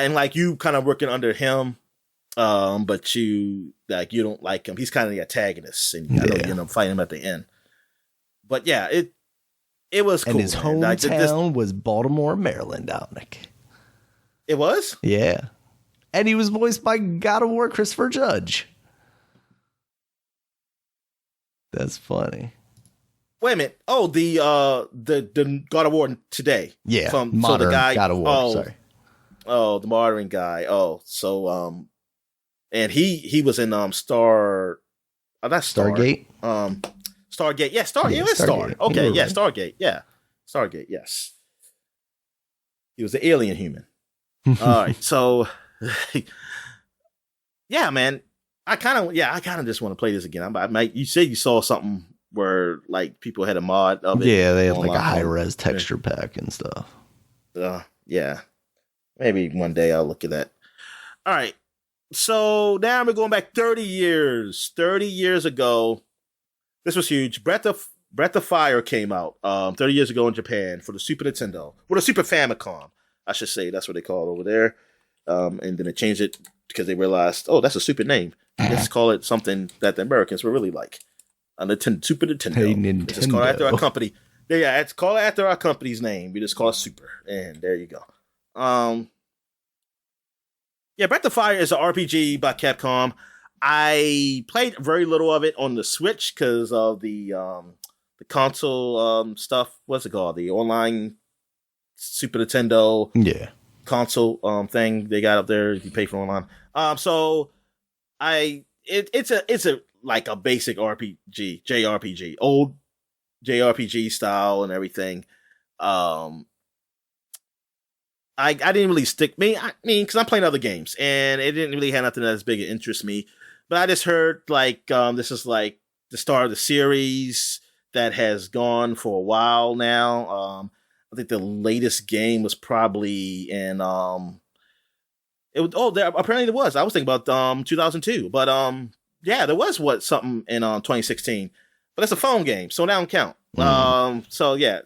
And like you kind of working under him, but you don't like him. He's kind of the antagonist, and I know you end up fighting him at the end. But it was cool. And his hometown was Baltimore, Maryland, Dominic. It was? Yeah. And he was voiced by God of War Christopher Judge. That's funny. Wait a minute. Oh, the God of War today. Yeah. Modern the guy, God of War, sorry. Oh, the modern guy. Oh, so and he was in Stargate. Stargate. Yeah, Stargate. It was Star. Okay, yeah, Stargate. Yeah. Stargate, yes. He was the alien human. All right, so man, I kind of just want to play this again. You said you saw something where like people had a mod of it. Yeah, they had like a high res texture pack and stuff. Maybe one day I'll look at that. All right, so now we're going back 30 years. 30 years ago, this was huge. Breath of Fire came out 30 years ago in Japan for the Super Nintendo, or the Super Famicom, I should say. That's what they call it over there. And then they changed it because they realized, oh, that's a stupid name. Let's call it something that the Americans were really like. Super Nintendo. Hey, Nintendo. It's just called after our company. It's called after our company's name. We just call it Super. And there you go. Breath of Fire is an RPG by Capcom. I played very little of it on the Switch because of the console stuff. What's it called? The online Super Nintendo console thing they got up there. If you pay for online. So it's a like a basic RPG, JRPG, old JRPG style and everything. I didn't really stick me. I mean, because I'm playing other games, and it didn't really have nothing as big an interest me. But I just heard like this is like the start of the series that has gone for a while now. I think the latest game was probably in it was there apparently there was. I was thinking about 2002, but yeah, there was something in 2016, but it's a phone game, so that don't count. So yeah,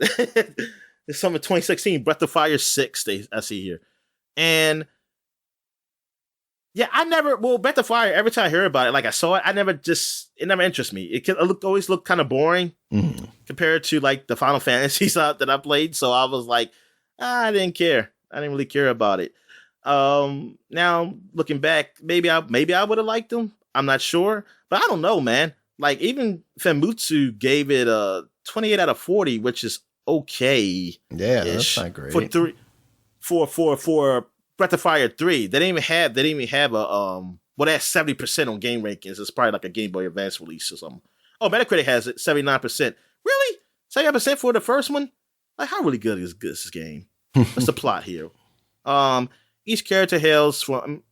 there's some in 2016, Breath of Fire 6. I see here, and yeah, Breath of Fire. Every time I hear about it, like I saw it, it never interests me. Always looked kind of boring compared to like the Final Fantasies that I played. So I was like, I didn't care. I didn't really care about it. Now looking back, maybe I would have liked them. I'm not sure, but I don't know, man. Like even Famitsu gave it a 28 out of 40, which is okay. Yeah, that's not great. For Breath of Fire 3, they didn't even have a well, that's 70% on game rankings. It's probably like a Game Boy Advance release or something. Oh, Metacritic has it 79%. Really? 79% for the first one? Like how really good is this game? What's the plot here? Each character hails from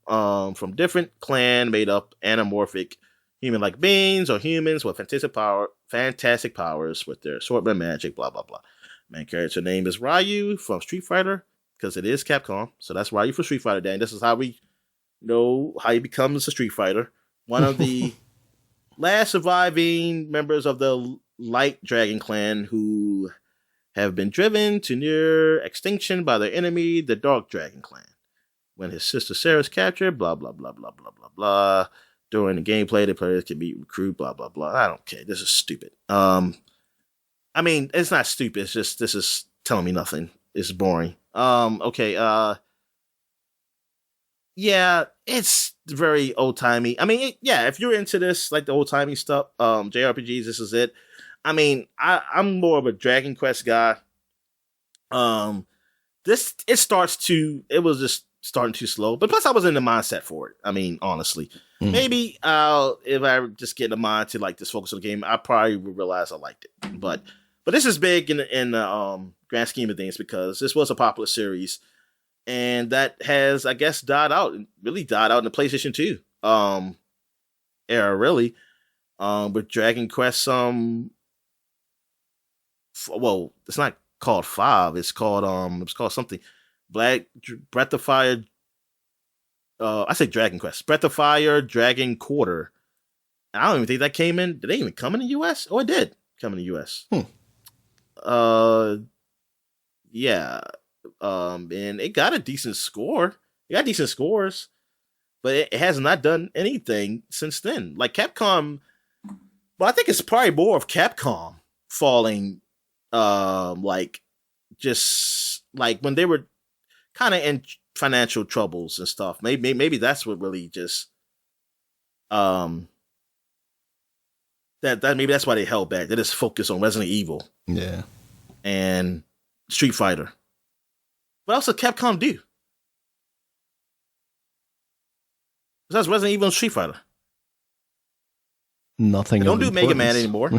different clan made up anamorphic human-like beings or humans with fantastic powers with their assortment magic, blah, blah, blah. Main character name is Ryu from Street Fighter, because it is Capcom. So that's Ryu for Street Fighter, Dan. This is how we know how he becomes a Street Fighter. One of the last surviving members of the Light Dragon clan who have been driven to near extinction by their enemy, the Dark Dragon clan. When his sister Sarah is captured, blah, blah, blah, blah, blah, blah, blah. During the gameplay, the players can be recruited, blah, blah, blah. I don't care. This is stupid. I mean, it's not stupid. It's just, this is telling me nothing. It's boring. Okay. Yeah, it's very old-timey. I mean, if you're into this, like the old-timey stuff, JRPGs, this is it. I mean, I'm more of a Dragon Quest guy. It was just starting too slow, but plus I was in the mindset for it. I mean, honestly, maybe if I just get in the mind to like just focus on the game, I probably would realize I liked it. But this is big in the grand scheme of things because this was a popular series, and that has, I guess, died out in the PlayStation 2 era, really. With Dragon Quest, well, it's not called 5. It's called something. Breath of Fire. I say Dragon Quest. Breath of Fire, Dragon Quarter. I don't even think that came in. Did they even come in the US? Oh, it did come in the US. Yeah. And it got a decent score. It got decent scores, but it has not done anything since then. Like Capcom, well, I think it's probably more of Capcom falling, like just like when they were kind of in financial troubles and stuff. Maybe that's what really just that maybe that's why they held back. They just focused on Resident Evil, and Street Fighter. What else did Capcom do? Besides Resident Evil and Street Fighter, nothing. They don't do Mega Man anymore.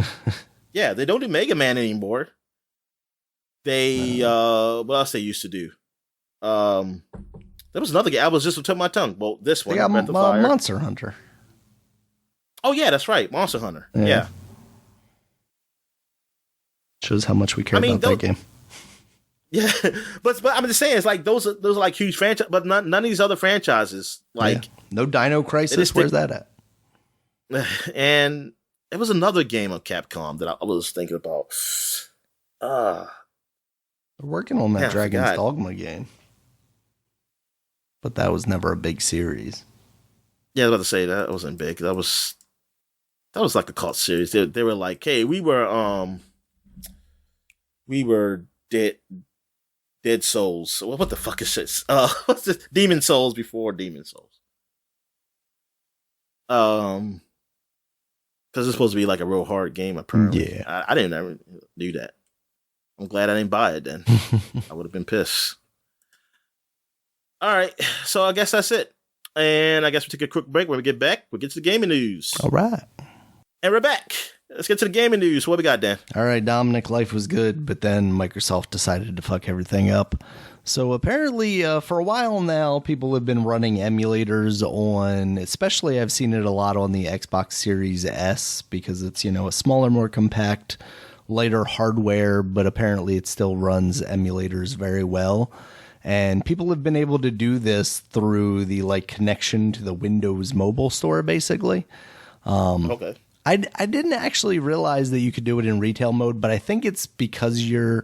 Yeah, they don't do Mega Man anymore. They what else they used to do? There was another game. I was just on the tip of my tongue. Well, this one. They got Monster Hunter. Oh yeah, that's right, Monster Hunter. Yeah. Shows how much we care about that game. Yeah, but I'm just saying, it's like those are like huge franchises, but none of these other franchises, like no Dino Crisis. Where's that at? And it was another game on Capcom that I was thinking about. They're working on that Dragon's Dogma game, but that was never a big series. Yeah, I was about to say that wasn't big. That was like a cult series. They were like, hey, we were Dead Souls. So what the fuck is this? What's this? Demon Souls before Demon Souls. Because it's supposed to be like a real hard game, apparently. Yeah. I didn't ever do that. I'm glad I didn't buy it then. I would have been pissed. All right, so I guess that's it. And I guess we'll take a quick break. When we get back, we'll get to the gaming news. All right. And we're back. let's get to the gaming news. What we got, Dan? All right, Dominic, life was good, but then Microsoft decided to fuck everything up. So apparently, for a while now, people have been running emulators on, especially I've seen it a lot on the Xbox Series S, because it's, a smaller, more compact, lighter hardware, but apparently it still runs emulators very well. And people have been able to do this through the connection to the Windows Mobile Store, basically. Okay. I didn't actually realize that you could do it in retail mode, but I think it's because you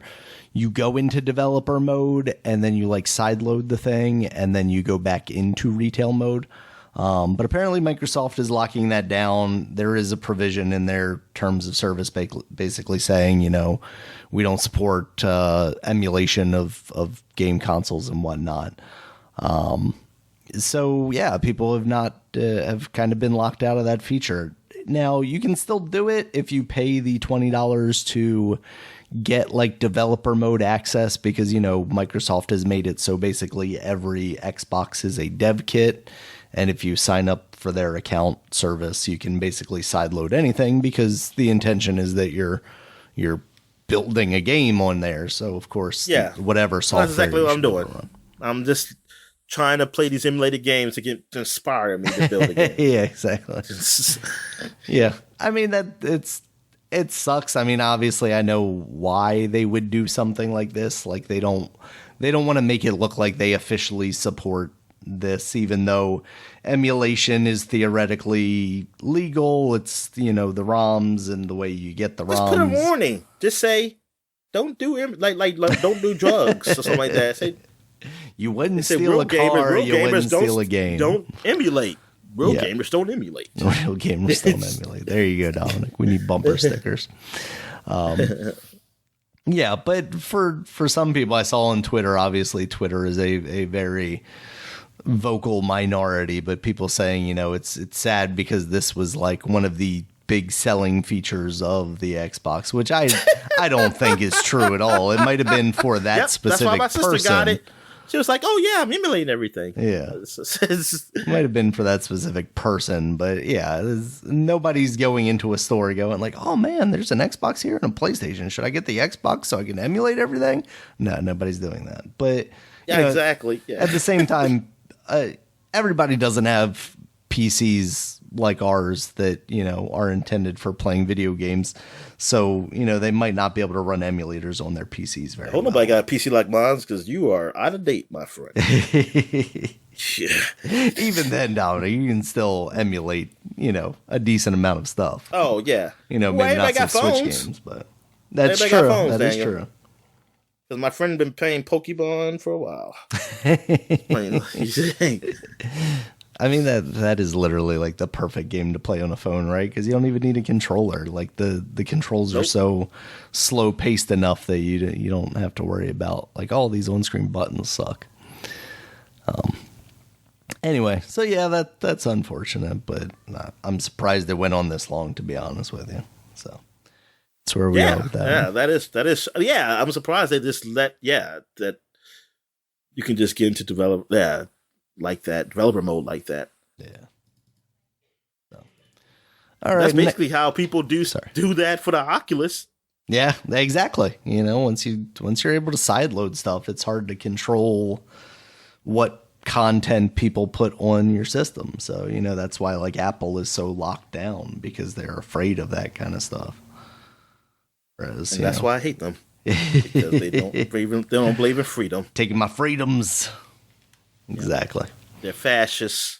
go into developer mode and then you sideload the thing and then you go back into retail mode. But apparently Microsoft is locking that down. There is a provision in their terms of service basically saying, we don't support emulation of game consoles and whatnot. So yeah, people have kind of been locked out of that feature. Now you can still do it if you pay the $20 to get developer mode access, because Microsoft has made it so basically every Xbox is a dev kit, and if you sign up for their account service you can basically sideload anything, because the intention is that you're building a game on there. So of course, whatever software. That's exactly what I'm doing. I'm just trying to play these emulated games to inspire me to build a game. Yeah, exactly. Yeah, I mean it sucks. I mean, obviously, I know why they would do something like this. They don't want to make it look like they officially support this, even though emulation is theoretically legal. It's the ROMs and the way you get the ROMs. Just put a warning. Just say, don't do don't do drugs or something like that. Say, you wouldn't steal a car. You wouldn't steal a game. Don't emulate. Real gamers don't emulate. Real gamers don't emulate. There you go, Dominic. We need bumper stickers. Yeah, but for some people, I saw on Twitter, obviously Twitter is a very vocal minority, but people saying, it's sad because this was one of the big selling features of the Xbox, which I don't think is true at all. It might have been for that specific person. That's why my sister got it. She was like, "Oh yeah, I'm emulating everything." Yeah, it might have been for that specific person, but yeah, nobody's going into a store going "Oh man, there's an Xbox here and a PlayStation. Should I get the Xbox so I can emulate everything?" No, nobody's doing that. But exactly. Yeah. At the same time, everybody doesn't have PCs like ours that are intended for playing video games. So, they might not be able to run emulators on their PCs very well. Nobody got a PC like mine because you are out of date, my friend. Yeah. Even then, Dominic, you can still emulate, a decent amount of stuff. Oh, yeah. Maybe not some Switch games, but that's true. That is true. Because my friend been playing Pokemon for a while. I mean, that is literally the perfect game to play on a phone, right? Because you don't even need a controller. The controls are so slow paced enough that you don't have to worry about all these on screen buttons suck. Anyway, so yeah, that's unfortunate, but I'm surprised it went on this long, to be honest with you. So that's where we are with that. Yeah, that is. Yeah, I'm surprised they just that you can just get into developer mode like that. Yeah. So. All right. That's basically how people do that for the Oculus. Yeah, exactly. Once you're able to sideload stuff, it's hard to control what content people put on your system. So, that's why Apple is so locked down, because they're afraid of that kind of stuff. Whereas, and that's why I hate them. Because they don't believe in freedom. Taking my freedoms. Exactly. They're fascists.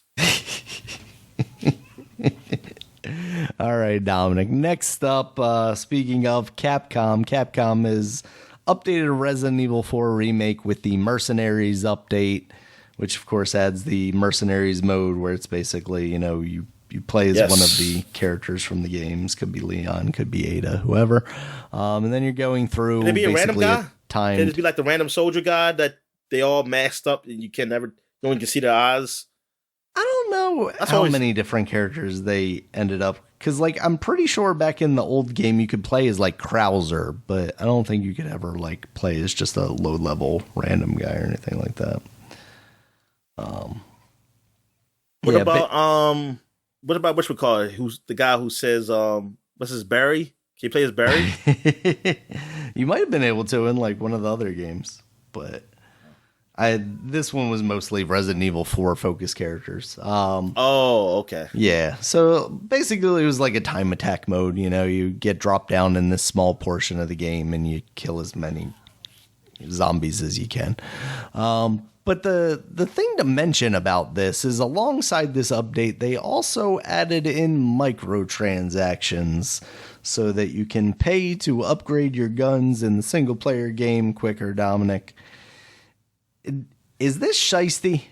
All right, Dominic. Next up, speaking of Capcom has updated Resident Evil 4 Remake with the Mercenaries update, which of course adds the Mercenaries mode, where it's basically, you play as one of the characters from the games. Could be Leon, could be Ada, whoever. And then you're going through. Can it be a random guy? Can it be like the random soldier guy that they all masked up and no one can see their eyes? I don't know how many different characters they ended up. Because, I'm pretty sure back in the old game you could play as, Krauser, but I don't think you could ever, play as just a low-level random guy or anything like that. What about what we call it? Who's the guy who says, What's his Barry? Can you play as Barry? You might have been able to in like one of the other games, but this one was mostly Resident Evil 4 focused characters. Oh, okay. Yeah. So basically it was like a time attack mode, you know, you get dropped down in this small portion of the game and you kill as many zombies as you can. But the thing to mention about this is alongside this update, they also added in microtransactions so that you can pay to upgrade your guns in the single player game quicker, Dominic. Is this shiesty?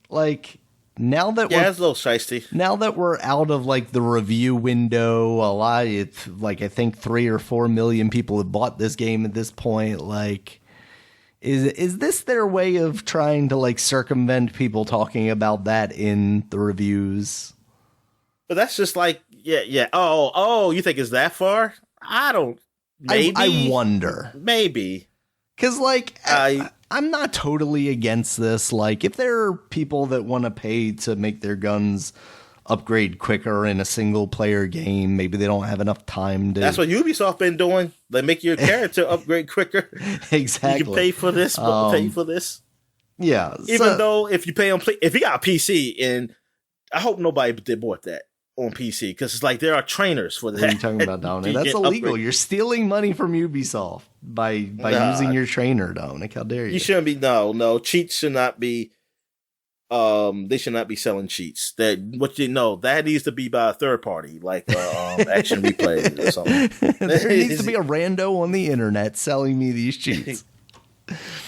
Like, now that it's a little shiesty. Now that we're out of like the review window, it's like I think 3 or 4 million people have bought this game at this point. Like, is this their way of trying to like circumvent people talking about that in the reviews? But that's just like, yeah. Oh, you think it's that far? I don't. Maybe. I wonder. Maybe. Because like, I'm not totally against this. Like, if there are people that want to pay to make their guns upgrade quicker in a single player game, maybe they don't have enough time to. That's what Ubisoft been doing. They make your character upgrade quicker. Exactly. You can pay for this, but pay for this. Yeah. Even though if you pay on, if you got a PC, and I hope nobody bought that on PC, because it's like there are trainers for that. What are you talking about, Dominic? That's illegal. Upgrade. You're stealing money from Ubisoft by using your trainer, Dominic. How dare you? You shouldn't be. No. Cheats should not be. They should not be selling cheats. That needs to be by a third party, like Action Replay or something. There needs to be a rando on the internet selling me these cheats.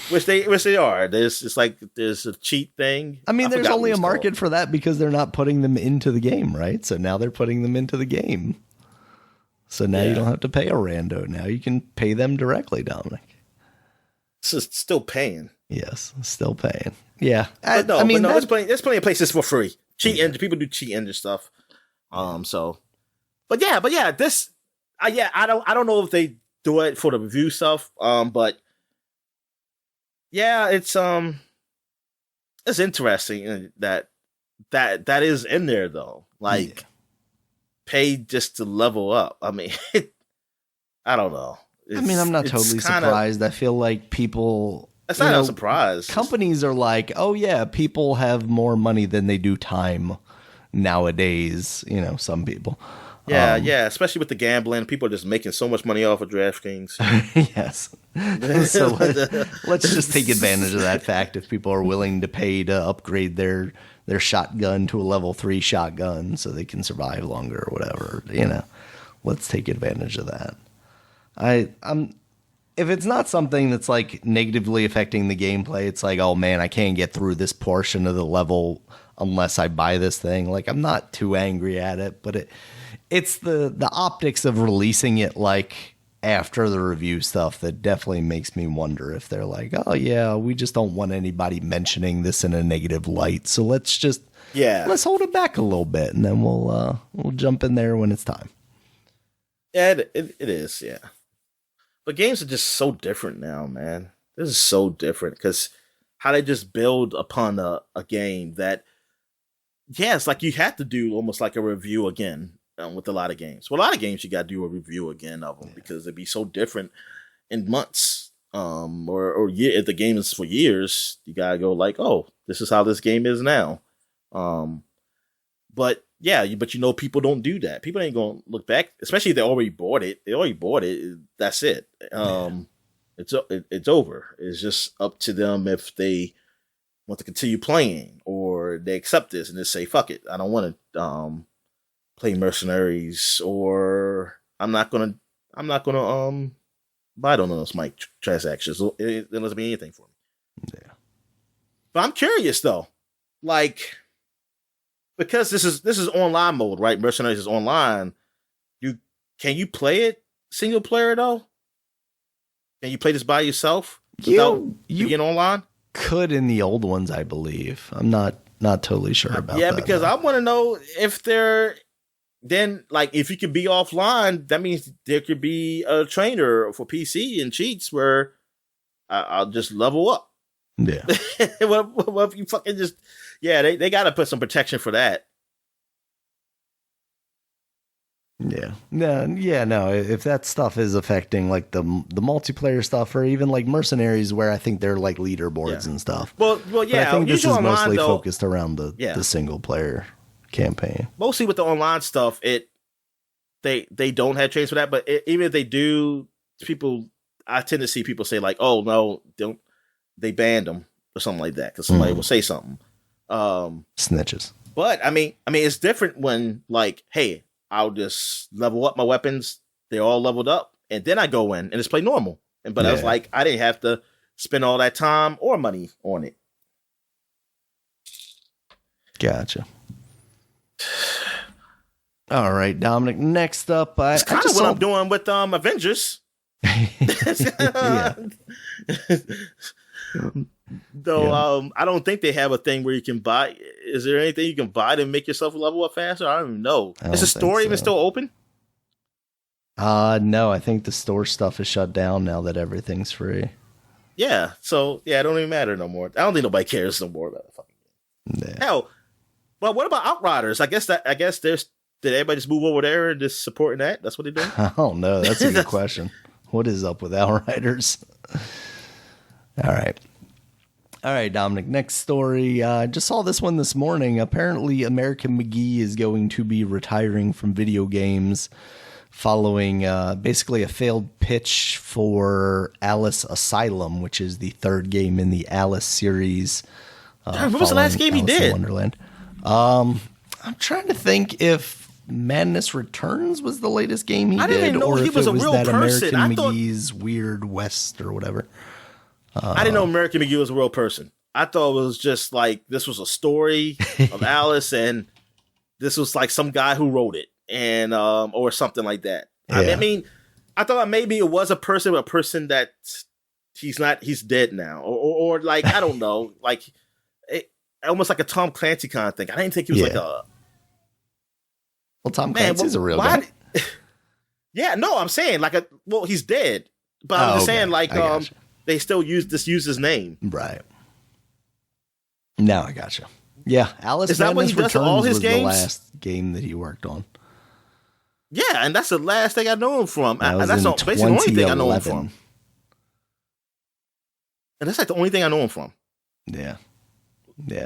Which they are. There's a cheat thing. I mean, there's only a market for that because they're not putting them into the game, right? So now they're putting them into the game. So now you don't have to pay a rando. Now you can pay them directly, Dominic. It's still paying. Yes, still paying. Yeah, there's plenty of places for free. People do cheat engine stuff. But yeah, this, I don't know if they do it for the review stuff. But yeah, it's interesting that is in there though. Like, pay just to level up. I mean, I don't know. I'm not totally surprised. I feel like people. That's not a surprise. Companies are like, oh yeah, people have more money than they do time nowadays. You know, some people. Yeah, especially with the gambling, people are just making so much money off of DraftKings. Yes. So let's just take advantage of that fact. If people are willing to pay to upgrade their shotgun to a level 3 shotgun so they can survive longer or whatever, let's take advantage of that. If it's not something that's like negatively affecting the gameplay, it's like, oh man, I can't get through this portion of the level unless I buy this thing. Like, I'm not too angry at it, but it's the optics of releasing it like after the review stuff that definitely makes me wonder if they're like, oh yeah, we just don't want anybody mentioning this in a negative light, so let's hold it back a little bit, and then we'll jump in there when it's time. Yeah, it is, yeah. But games are just so different now, man. This is so different because how they just build upon a game that, it's like you have to do almost like a review again with a lot of games. Well, a lot of games you got to do a review again of them because they'd be so different in months. Or if the game is for years, you got to go like, oh, this is how this game is now. But people don't do that. People ain't gonna look back, especially if they already bought it. That's it. It's over. It's just up to them if they want to continue playing or they accept this and just say, "Fuck it, I don't want to play Mercenaries," or I'm not gonna buy on those microtransactions. It doesn't mean anything for me. Yeah. But I'm curious though, like. Because this is online mode, right? Mercenaries is online. Can you play it single player though? Can you play this by yourself without being online? Could in the old ones, I believe. I'm not totally sure about that. Yeah, because I want to know if if you could be offline, that means there could be a trainer for PC and cheats where I'll just level up. Yeah. What if you fucking just... Yeah, they got to put some protection for that. Yeah. No. If that stuff is affecting like the multiplayer stuff, or even like Mercenaries, where I think they're like leaderboards and stuff. Well, But yeah. I think this is usually online, mostly though, focused around the single player campaign. mostly with the online stuff, they don't have trains for that. But even if they do, I tend to see people say like, "Oh no, don't." They banned them or something like that because somebody will say something. Snitches. But I mean, it's different when like, hey, I'll just level up my weapons. They're all leveled up, and then I go in and just play normal. But I was like, I didn't have to spend all that time or money on it. Gotcha. All right, Dominic. Next up, it's kind of what I'm doing with Avengers. Though I don't think they have a thing where you can buy. Is there anything you can buy to make yourself level up faster? I don't even know. Is the store even still open? No, I think the store stuff is shut down now that everything's free. Yeah, so it don't even matter no more. I don't think nobody cares no more about the fucking game. Hell, well, what about Outriders? I guess there's. Did everybody just move over there and just supporting that? That's what they're doing? I don't know. That's a good question. What is up with Outriders? All right, Dominic. Next story. Just saw this one this morning. Apparently, American McGee is going to be retiring from video games following basically a failed pitch for Alice Asylum, which is the third game in the Alice series. What was the last game he did? Wonderland. I'm trying to think if Madness Returns was the latest game he did, didn't know or he if was it a was real that person. American McGee's Weird West or whatever. I didn't know American McGee was a real person. I thought it was just like this was a story of Alice, and this was like some guy who wrote it, and or something like that. Yeah. I mean, I thought maybe it was a person that he's dead now, or like I don't know, like almost like a Tom Clancy kind of thing. I didn't think he was like a. Well, Tom Clancy's a real guy. Yeah, no, I'm saying like he's dead, but I'm just saying like they still use his name. Right. Now I gotcha. Yeah, Alice. Is that what he does in all his games? The last game that he worked on. Yeah, and that's the last thing I know him from. That's basically the only thing I know him from. And that's like the only thing I know him from. Yeah.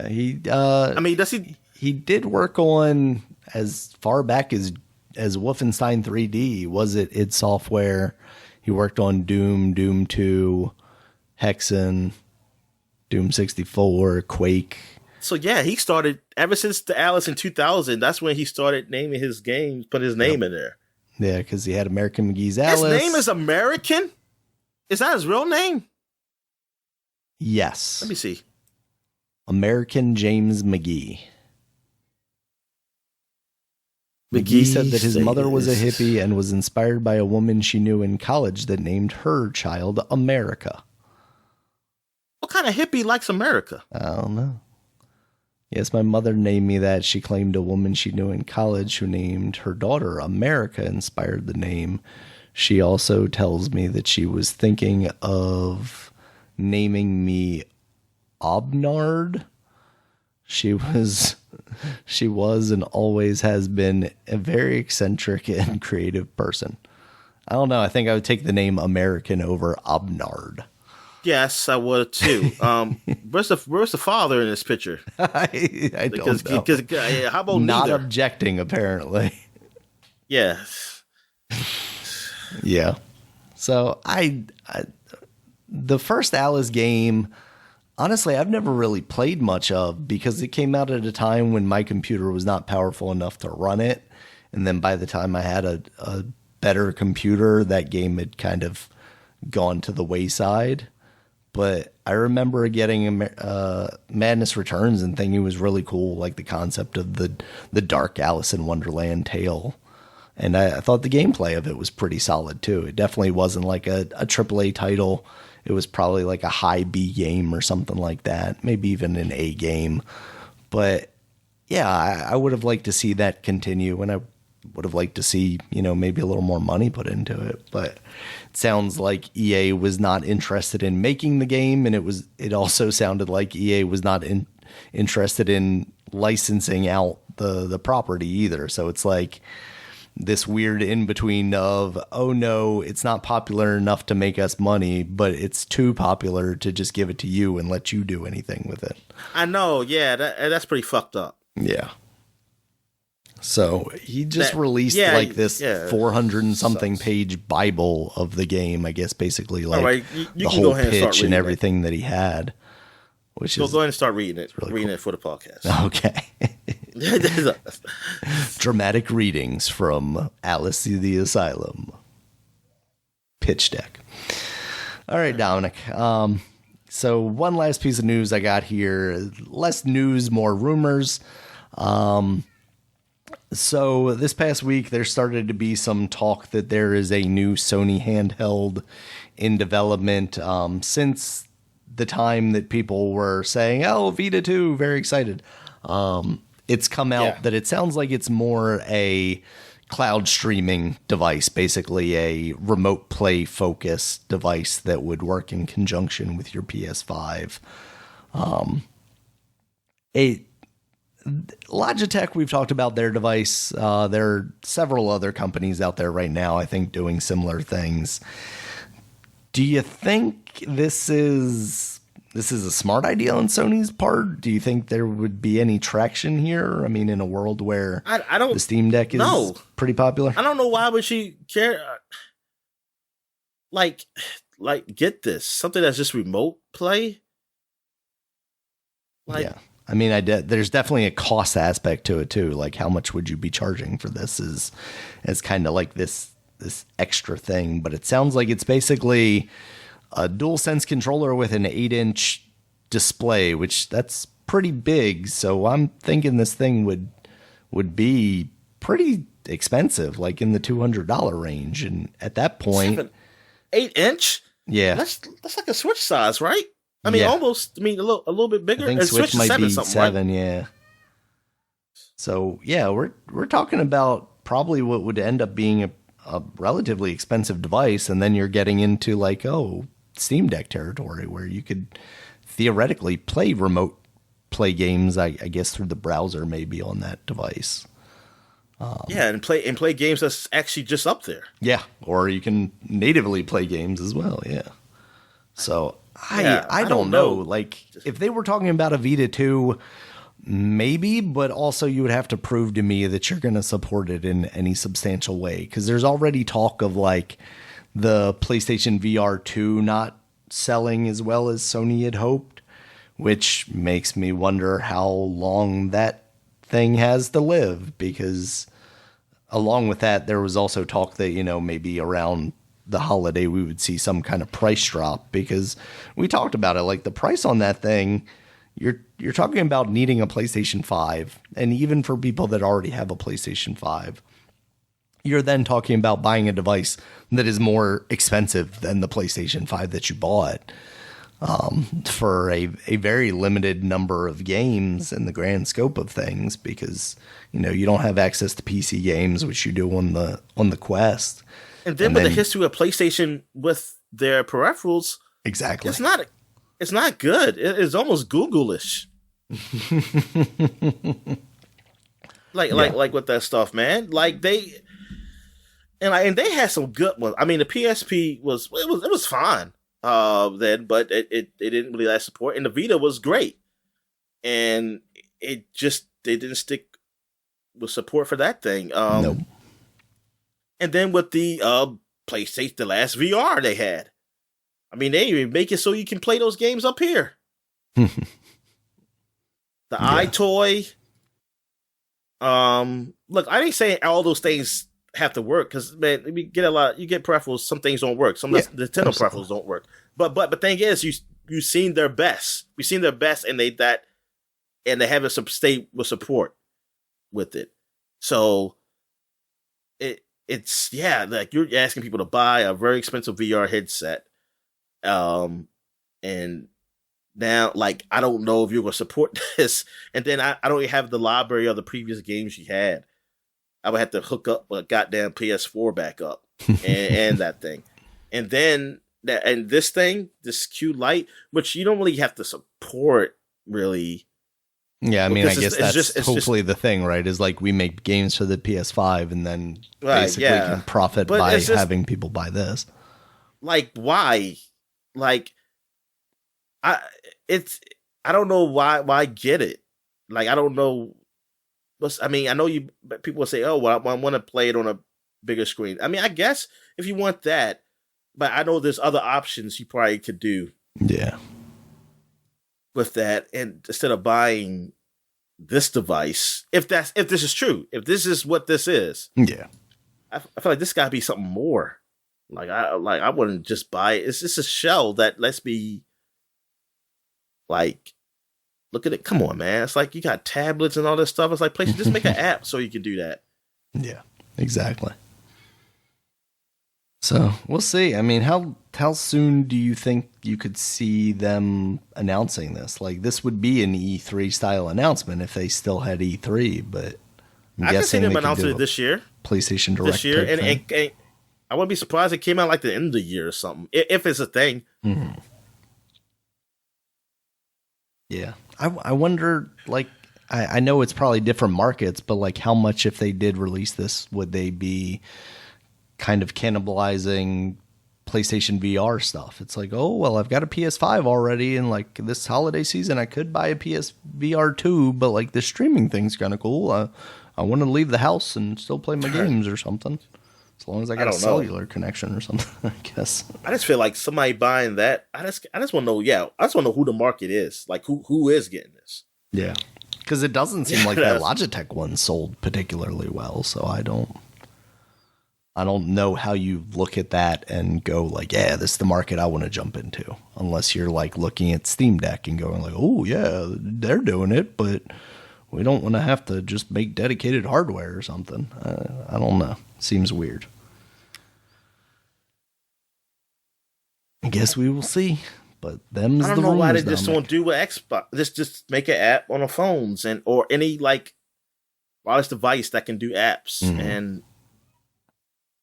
He. I mean, does he? He did work on as far back as Wolfenstein 3D. Was it id Software? He worked on Doom, Doom 2, Hexen, Doom 64, Quake. So yeah, he started ever since the Alice in 2000. That's when he started naming his games, put his name in there. Yeah, because he had American McGee's Alice. His name is American? Is that his real name? Yes. Let me see. American James McGee. McGee said that his mother was a hippie and was inspired by a woman she knew in college that named her child America. What kind of hippie likes America? I don't know. Yes, my mother named me that. She claimed a woman she knew in college who named her daughter America inspired the name. She also tells me that she was thinking of naming me Obnard. She was and always has been a very eccentric and creative person. I don't know. I think I would take the name American over Obnard. Yes, I would too. Where's the father in this picture? I don't know. How about not neither? Objecting, apparently. Yes. Yeah. So I the first Alice game, honestly, I've never really played much of because it came out at a time when my computer was not powerful enough to run it. And then by the time I had a better computer, that game had kind of gone to the wayside. But I remember getting Madness Returns and thinking it was really cool, like the concept of the dark Alice in Wonderland tale. And I thought the gameplay of it was pretty solid, too. It definitely wasn't like a AAA title. It was probably like a high B game or something like that, maybe even an A game. But yeah, I would have liked to see that continue, and I would have liked to see, maybe a little more money put into it. But it sounds like EA was not interested in making the game, and it also sounded like EA was not interested in licensing out the property either. So it's like this weird in between of, oh no, it's not popular enough to make us money, but it's too popular to just give it to you and let you do anything with it. I know, yeah, that's pretty fucked up. Yeah. So he just released this 400 and something page Bible of the game, I guess, basically like right, you the whole pitch and everything that he had. Which go ahead and start reading it. Really reading cool. It for the podcast. Okay. Dramatic readings from Alice the Asylum. Pitch deck. All right, Dominic. So one last piece of news I got here. Less news, more rumors. So this past week, there started to be some talk that there is a new Sony handheld in development. Since the time that people were saying, oh, Vita 2, very excited. It's come out that it sounds like it's more a cloud streaming device, basically a remote play focused device that would work in conjunction with your PS5. Logitech, we've talked about their device. There are several other companies out there right now, I think, doing similar things. Do you think this is a smart idea on Sony's part? Do you think there would be any traction here? I mean, in a world where I don't, the Steam Deck is pretty popular? I don't know why would she care. Like, get this. Something that's just remote play? Yeah. I mean, there's definitely a cost aspect to it too. Like, how much would you be charging for this as kind of like this extra thing? But it sounds like it's basically a DualSense controller with an 8-inch display, which that's pretty big. So I'm thinking this thing would be pretty expensive, like in the $200 range. And at that point, 8-inch? Yeah, that's like a Switch size, right? I mean, almost. I mean, a little bit bigger. I think Switch might be 7, right? yeah. So yeah, we're talking about probably what would end up being a relatively expensive device, and then you're getting into like Steam Deck territory where you could theoretically play remote play games. I guess through the browser maybe on that device. And play games that's actually just up there. Yeah, or you can natively play games as well. Yeah. So. I don't know. Like, if they were talking about a Vita 2, maybe, but also you would have to prove to me that you're going to support it in any substantial way. Because there's already talk of, like, the PlayStation VR 2 not selling as well as Sony had hoped, which makes me wonder how long that thing has to live. Because along with that, there was also talk that, maybe around the holiday we would see some kind of price drop, because we talked about it, like the price on that thing, you're talking about needing a PlayStation 5, and even for people that already have a PlayStation 5, you're then talking about buying a device that is more expensive than the PlayStation 5 that you bought for a very limited number of games in the grand scope of things, because you don't have access to PC games, which you do on the Quest. And then with the history of PlayStation with their peripherals, exactly, it's not good. It's almost Google-ish. like with that stuff, man. Like they had some good ones. I mean, the PSP was fine then, but it didn't really have support, and the Vita was great, and they didn't stick with support for that thing. Nope. And then with the PlayStation, the last VR they had, I mean, they even make it so you can play those games up here. The iToy. Look, I ain't saying all those things have to work, because man, you get peripherals. Some things don't work. Some Nintendo peripherals don't work. But the thing is, you've seen their best. We've seen their best, and they have some stay with support with it. So it's like you're asking people to buy a very expensive VR headset, and now like I don't know if you're going to support this, and then I don't even have the library of the previous games you had. I would have to hook up a goddamn PS4 back up and that thing, and then this thing, this Q Lite, which you don't really have to support really Yeah, I mean, I Because guess that's hopefully the thing, right? Is like we make games for the PS5 and then basically can profit but by having people buy this. Like, why? Like, I don't know why get it. Like, I don't know. I mean, I know people will say, oh, well, I want to play it on a bigger screen. I mean, I guess if you want that, but I know there's other options you probably could do. Yeah. With that, and instead of buying this device, if this is true, if this is what this is, yeah, I feel like this got to be something more. I wouldn't just buy it. It's just a shell that lets me, like, look at it. Come on, man. It's like you got tablets and all this stuff. It's like, PlayStation, just make an app so you can do that. Yeah, exactly. So we'll see. I mean, how soon do you think you could see them announcing this? Like, this would be an E3 style announcement if they still had E3, but I can see them announcing it this year. PlayStation Direct this year, and I wouldn't be surprised if it came out like the end of the year or something, if it's a thing. Mm-hmm. Yeah, I wonder. Like, I know it's probably different markets, but like, how much if they did release this, would they be kind of cannibalizing PlayStation VR stuff? It's like, oh, well, I've got a PS5 already, and like this holiday season I could buy a PSVR 2, but like the streaming thing's kind of cool. I want to leave the house and still play my games or something, as long as I got a cellular connection or something. I guess I just feel like somebody buying that. I just want to know. Yeah, I just want to know who the market is. Like, who is getting this? Yeah, because it doesn't seem like that Logitech one sold particularly well. So I don't know how you look at that and go like, yeah, this is the market I want to jump into, unless you're like looking at Steam Deck and going like, oh yeah, they're doing it, but we don't want to have to just make dedicated hardware or something. I don't know. Seems weird. I guess we will see. But them's the rumors. I don't know why they just don't do with Xbox. Just make an app on the phones or any like wireless device that can do apps and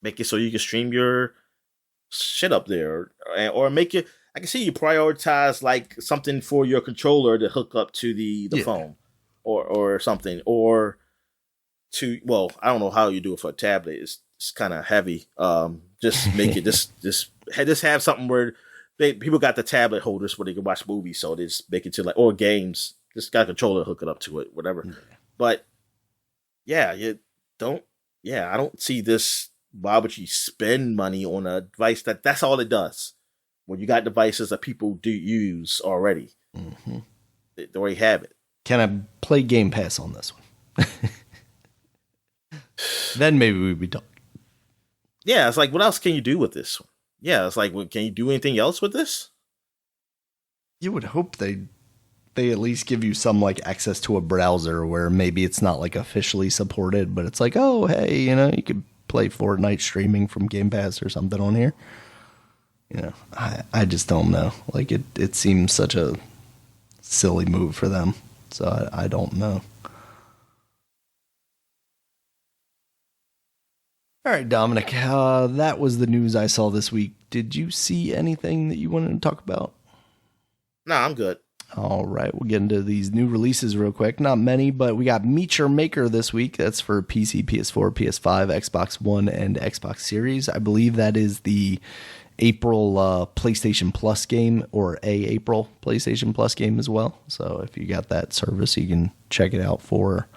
make it so you can stream your shit up there, or make it. I can see you prioritize like something for your controller to hook up to the phone, or something, or to. Well, I don't know how you do it for a tablet. It's kind of heavy. Just make it just have something where people got the tablet holders where they can watch movies, so they just make it to like, or games. Just got a controller, hook it up to it, whatever. Yeah. But yeah, I don't see this. Why would you spend money on a device that's all it does? When you got devices that people do use already, they already have it. Can I play Game Pass on this one? Then maybe we'd be done. Yeah, it's like, what else can you do with this one? Yeah, it's like, well, can you do anything else with this? You would hope they at least give you some like access to a browser where maybe it's not like officially supported, but it's like, oh, hey, you could play Fortnite streaming from Game Pass or something on here. I just don't know. Like it seems such a silly move for them. So I don't know. All right, Dominic, that was the news I saw this week. Did you see anything that you wanted to talk about? No, I'm good. All right, we'll get into these new releases real quick. Not many, but we got Meet Your Maker this week. That's for PC, PS4, PS5, Xbox One, and Xbox Series. I believe that is the April PlayStation Plus game, or April PlayStation Plus game as well. So if you got that service, you can check it out for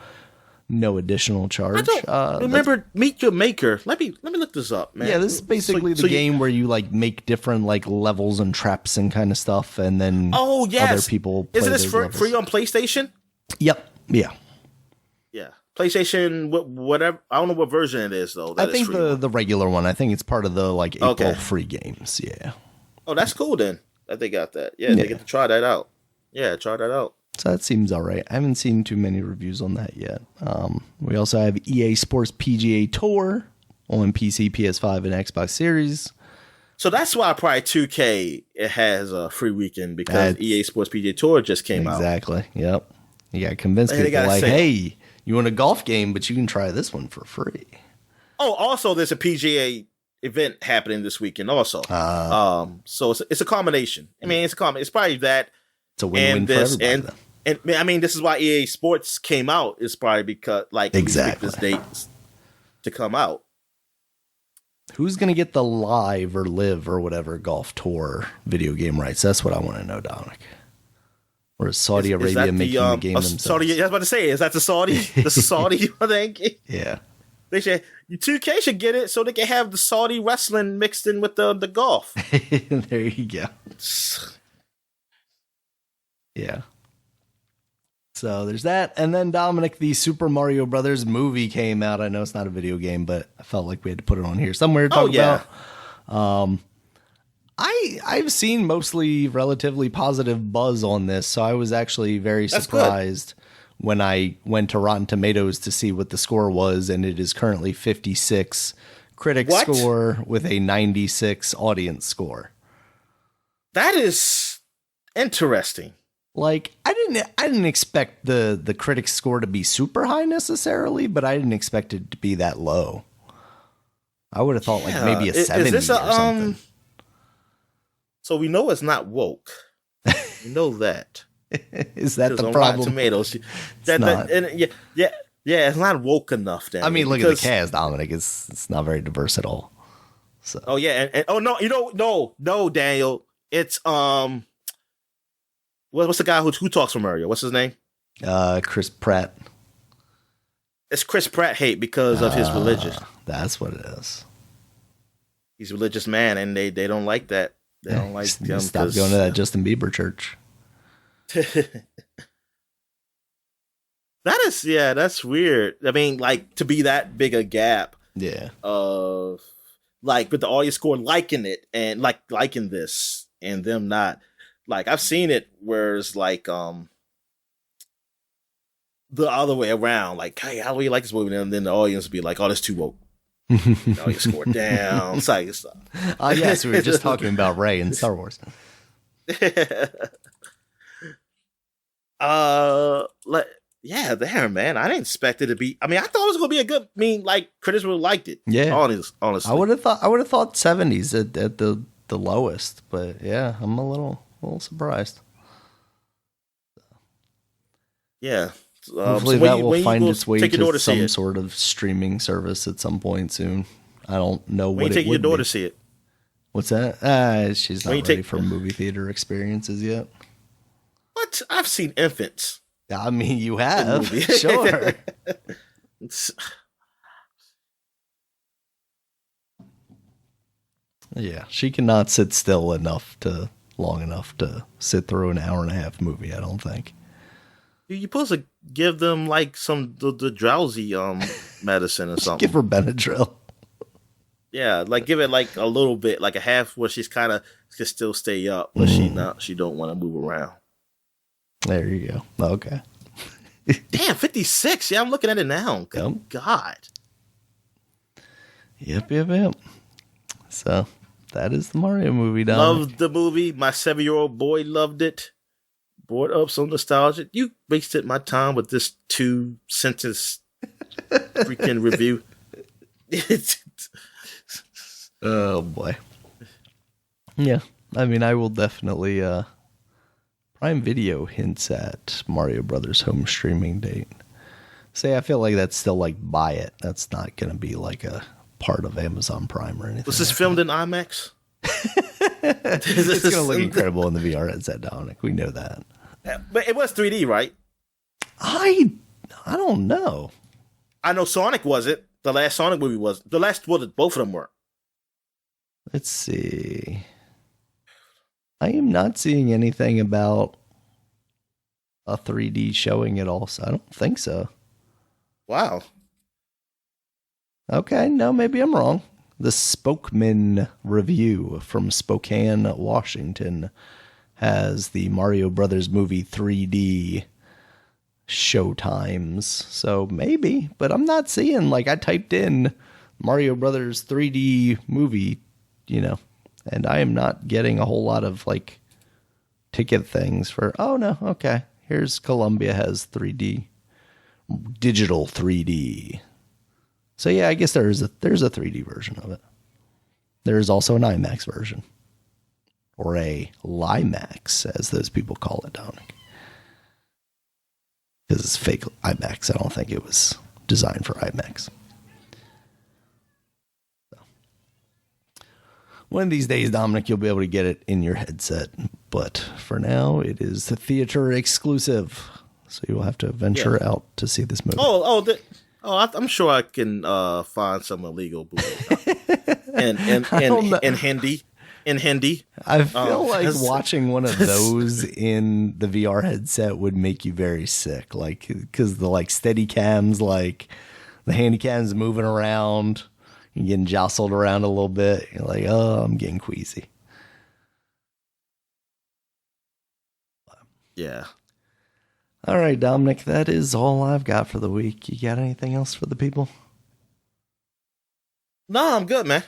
no additional charge. I don't remember Meet Your Maker. Let me look this up, man. Yeah, this is basically the game where you like make different like levels and traps and kind of stuff, and then other people play. Isn't this free on PlayStation? Yep. Yeah. Yeah. PlayStation, whatever. I don't know what version it is though. I think the regular one. I think it's part of the like April free games. Yeah. Oh, that's cool then. That they got that. Yeah, they get to try that out. Yeah, try that out. So that seems all right. I haven't seen too many reviews on that yet. We also have EA Sports PGA Tour on PC, PS5, and Xbox Series. So that's why probably 2K it has a free weekend, because EA Sports PGA Tour just came out. Exactly. Yep. You got to convince people like, hey, you want a golf game, but you can try this one for free. Oh, also there's a PGA event happening this weekend also. So it's a combination. I mean, it's probably that. It's a win-win for everybody. And I mean, this is why EA Sports came out. Is probably because like exactly this date to come out. Who's going to get the live or live or whatever golf tour video game rights? That's what I want to know, Dominic. Or is Saudi Arabia making the game themselves? Saudi, I was about to say, is that the Saudi? The Saudi thing? Yeah. They should. 2K should get it so they can have the Saudi wrestling mixed in with the golf. There you go. Yeah. So there's that. And then, Dominic, the Super Mario Brothers movie came out. I know it's not a video game, but I felt like we had to put it on here somewhere to talk about. I've seen mostly relatively positive buzz on this, so I was actually very surprised when I went to Rotten Tomatoes to see what the score was, and it is currently 56 critic score with a 96 audience score. That is interesting. Like, I didn't expect the critic score to be super high necessarily, but I didn't expect it to be that low. I would have thought like maybe a 70 or something. So we know it's not woke. We know that. Is that the problem? Tomatoes. Yeah, it's not woke enough. Daniel, I mean, look at the cast, Dominic. It's not very diverse at all. So. Oh yeah, and no, Daniel. It's what's the guy who talks for Mario? What's his name? Chris Pratt. It's Chris Pratt hate because of his religious. That's what it is. He's a religious man, and they don't like that. They don't like him. Stop going to that Justin Bieber church. That's weird. I mean, like, to be that big a gap. Yeah. Like with the audience score liking it and like liking this and them not. Like, I've seen it where it's like the other way around. Like, hey, how do you like this movie? And then the audience would be like, oh, that's too woke. The audience score down. It's like, yes, we were just talking about Rey in Star Wars. Yeah, there, man. I didn't expect it to be. I mean, I thought it was gonna be a good. I mean, like, critics would have liked it. Yeah, honestly, I would have thought 70s at the lowest, but yeah, I'm a little surprised. Yeah, hopefully that will find its way to some sort of streaming service at some point soon. I don't know what it would be. When you take your daughter to see it. What's that? She's not ready for movie theater experiences yet. What? I've seen infants. I mean, you have. Sure. Yeah, she cannot sit still long enough to sit through an hour and a half movie, I don't think. You're supposed to give them like the drowsy medicine or something. Give her Benadryl. Yeah, like give it like a little bit, like a half where she's kind of can still stay up, but she don't want to move around. There you go. Okay. Damn, 56. Yeah, I'm looking at it now. Good God. Yep. So that is the Mario movie, Dominic. Loved the movie. My 7-year-old boy loved it. Brought up some nostalgia. You wasted my time with this 2-sentence freaking review. Oh boy. Yeah, I mean, I will definitely. Prime Video hints at Mario Brothers home streaming date. Say, I feel like that's still like buy it. That's not going to be like a part of Amazon Prime or anything. Was this filmed in IMAX? It's going to look incredible in the VR headset, Dominic. We know that. But it was 3D, right? I don't know. I know Sonic wasn't. The last Sonic movie was. Both of them were. Let's see. I am not seeing anything about a 3D showing at all, so I don't think so. Wow. Okay, no, maybe I'm wrong. The Spokeman review from Spokane, Washington, has the Mario Brothers movie 3D showtimes, so maybe, but I'm not seeing, like, I typed in Mario Brothers 3D movie, and I am not getting a whole lot of like ticket things for, oh no, okay, here's Columbia has 3D, digital 3D. So yeah, I guess there's a 3D version of it. There is also an IMAX version. Or a Limax, as those people call it, Dominic. because it's fake IMAX. I don't think it was designed for IMAX. So. One of these days, Dominic, you'll be able to get it in your headset. But for now, it is a theater exclusive. So you'll have to venture out to see this movie. I'm sure I can find some illegal bootleg in Hindi. In Hindi, I feel like watching one of those in the VR headset would make you very sick. Like, because the like steady cams, like the handy cams moving around, you're getting jostled around a little bit. You're like, oh, I'm getting queasy. Yeah. All right, Dominic, that is all I've got for the week. You got anything else for the people? No, I'm good, man.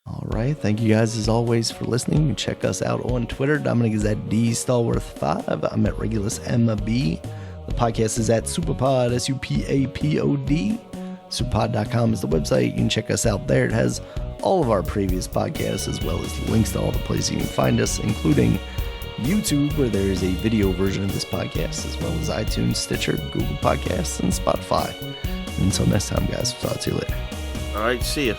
All right. Thank you guys, as always, for listening. You can check us out on Twitter. Dominic is at DStallworth5. I'm at Regulus MB. The podcast is at Superpod, SUPAPOD. Superpod.com is the website. You can check us out there. It has all of our previous podcasts, as well as links to all the places you can find us, including YouTube, where there is a video version of this podcast, as well as iTunes, Stitcher, Google Podcasts, and Spotify. Until next time, guys, we'll talk to you later. All right, see ya.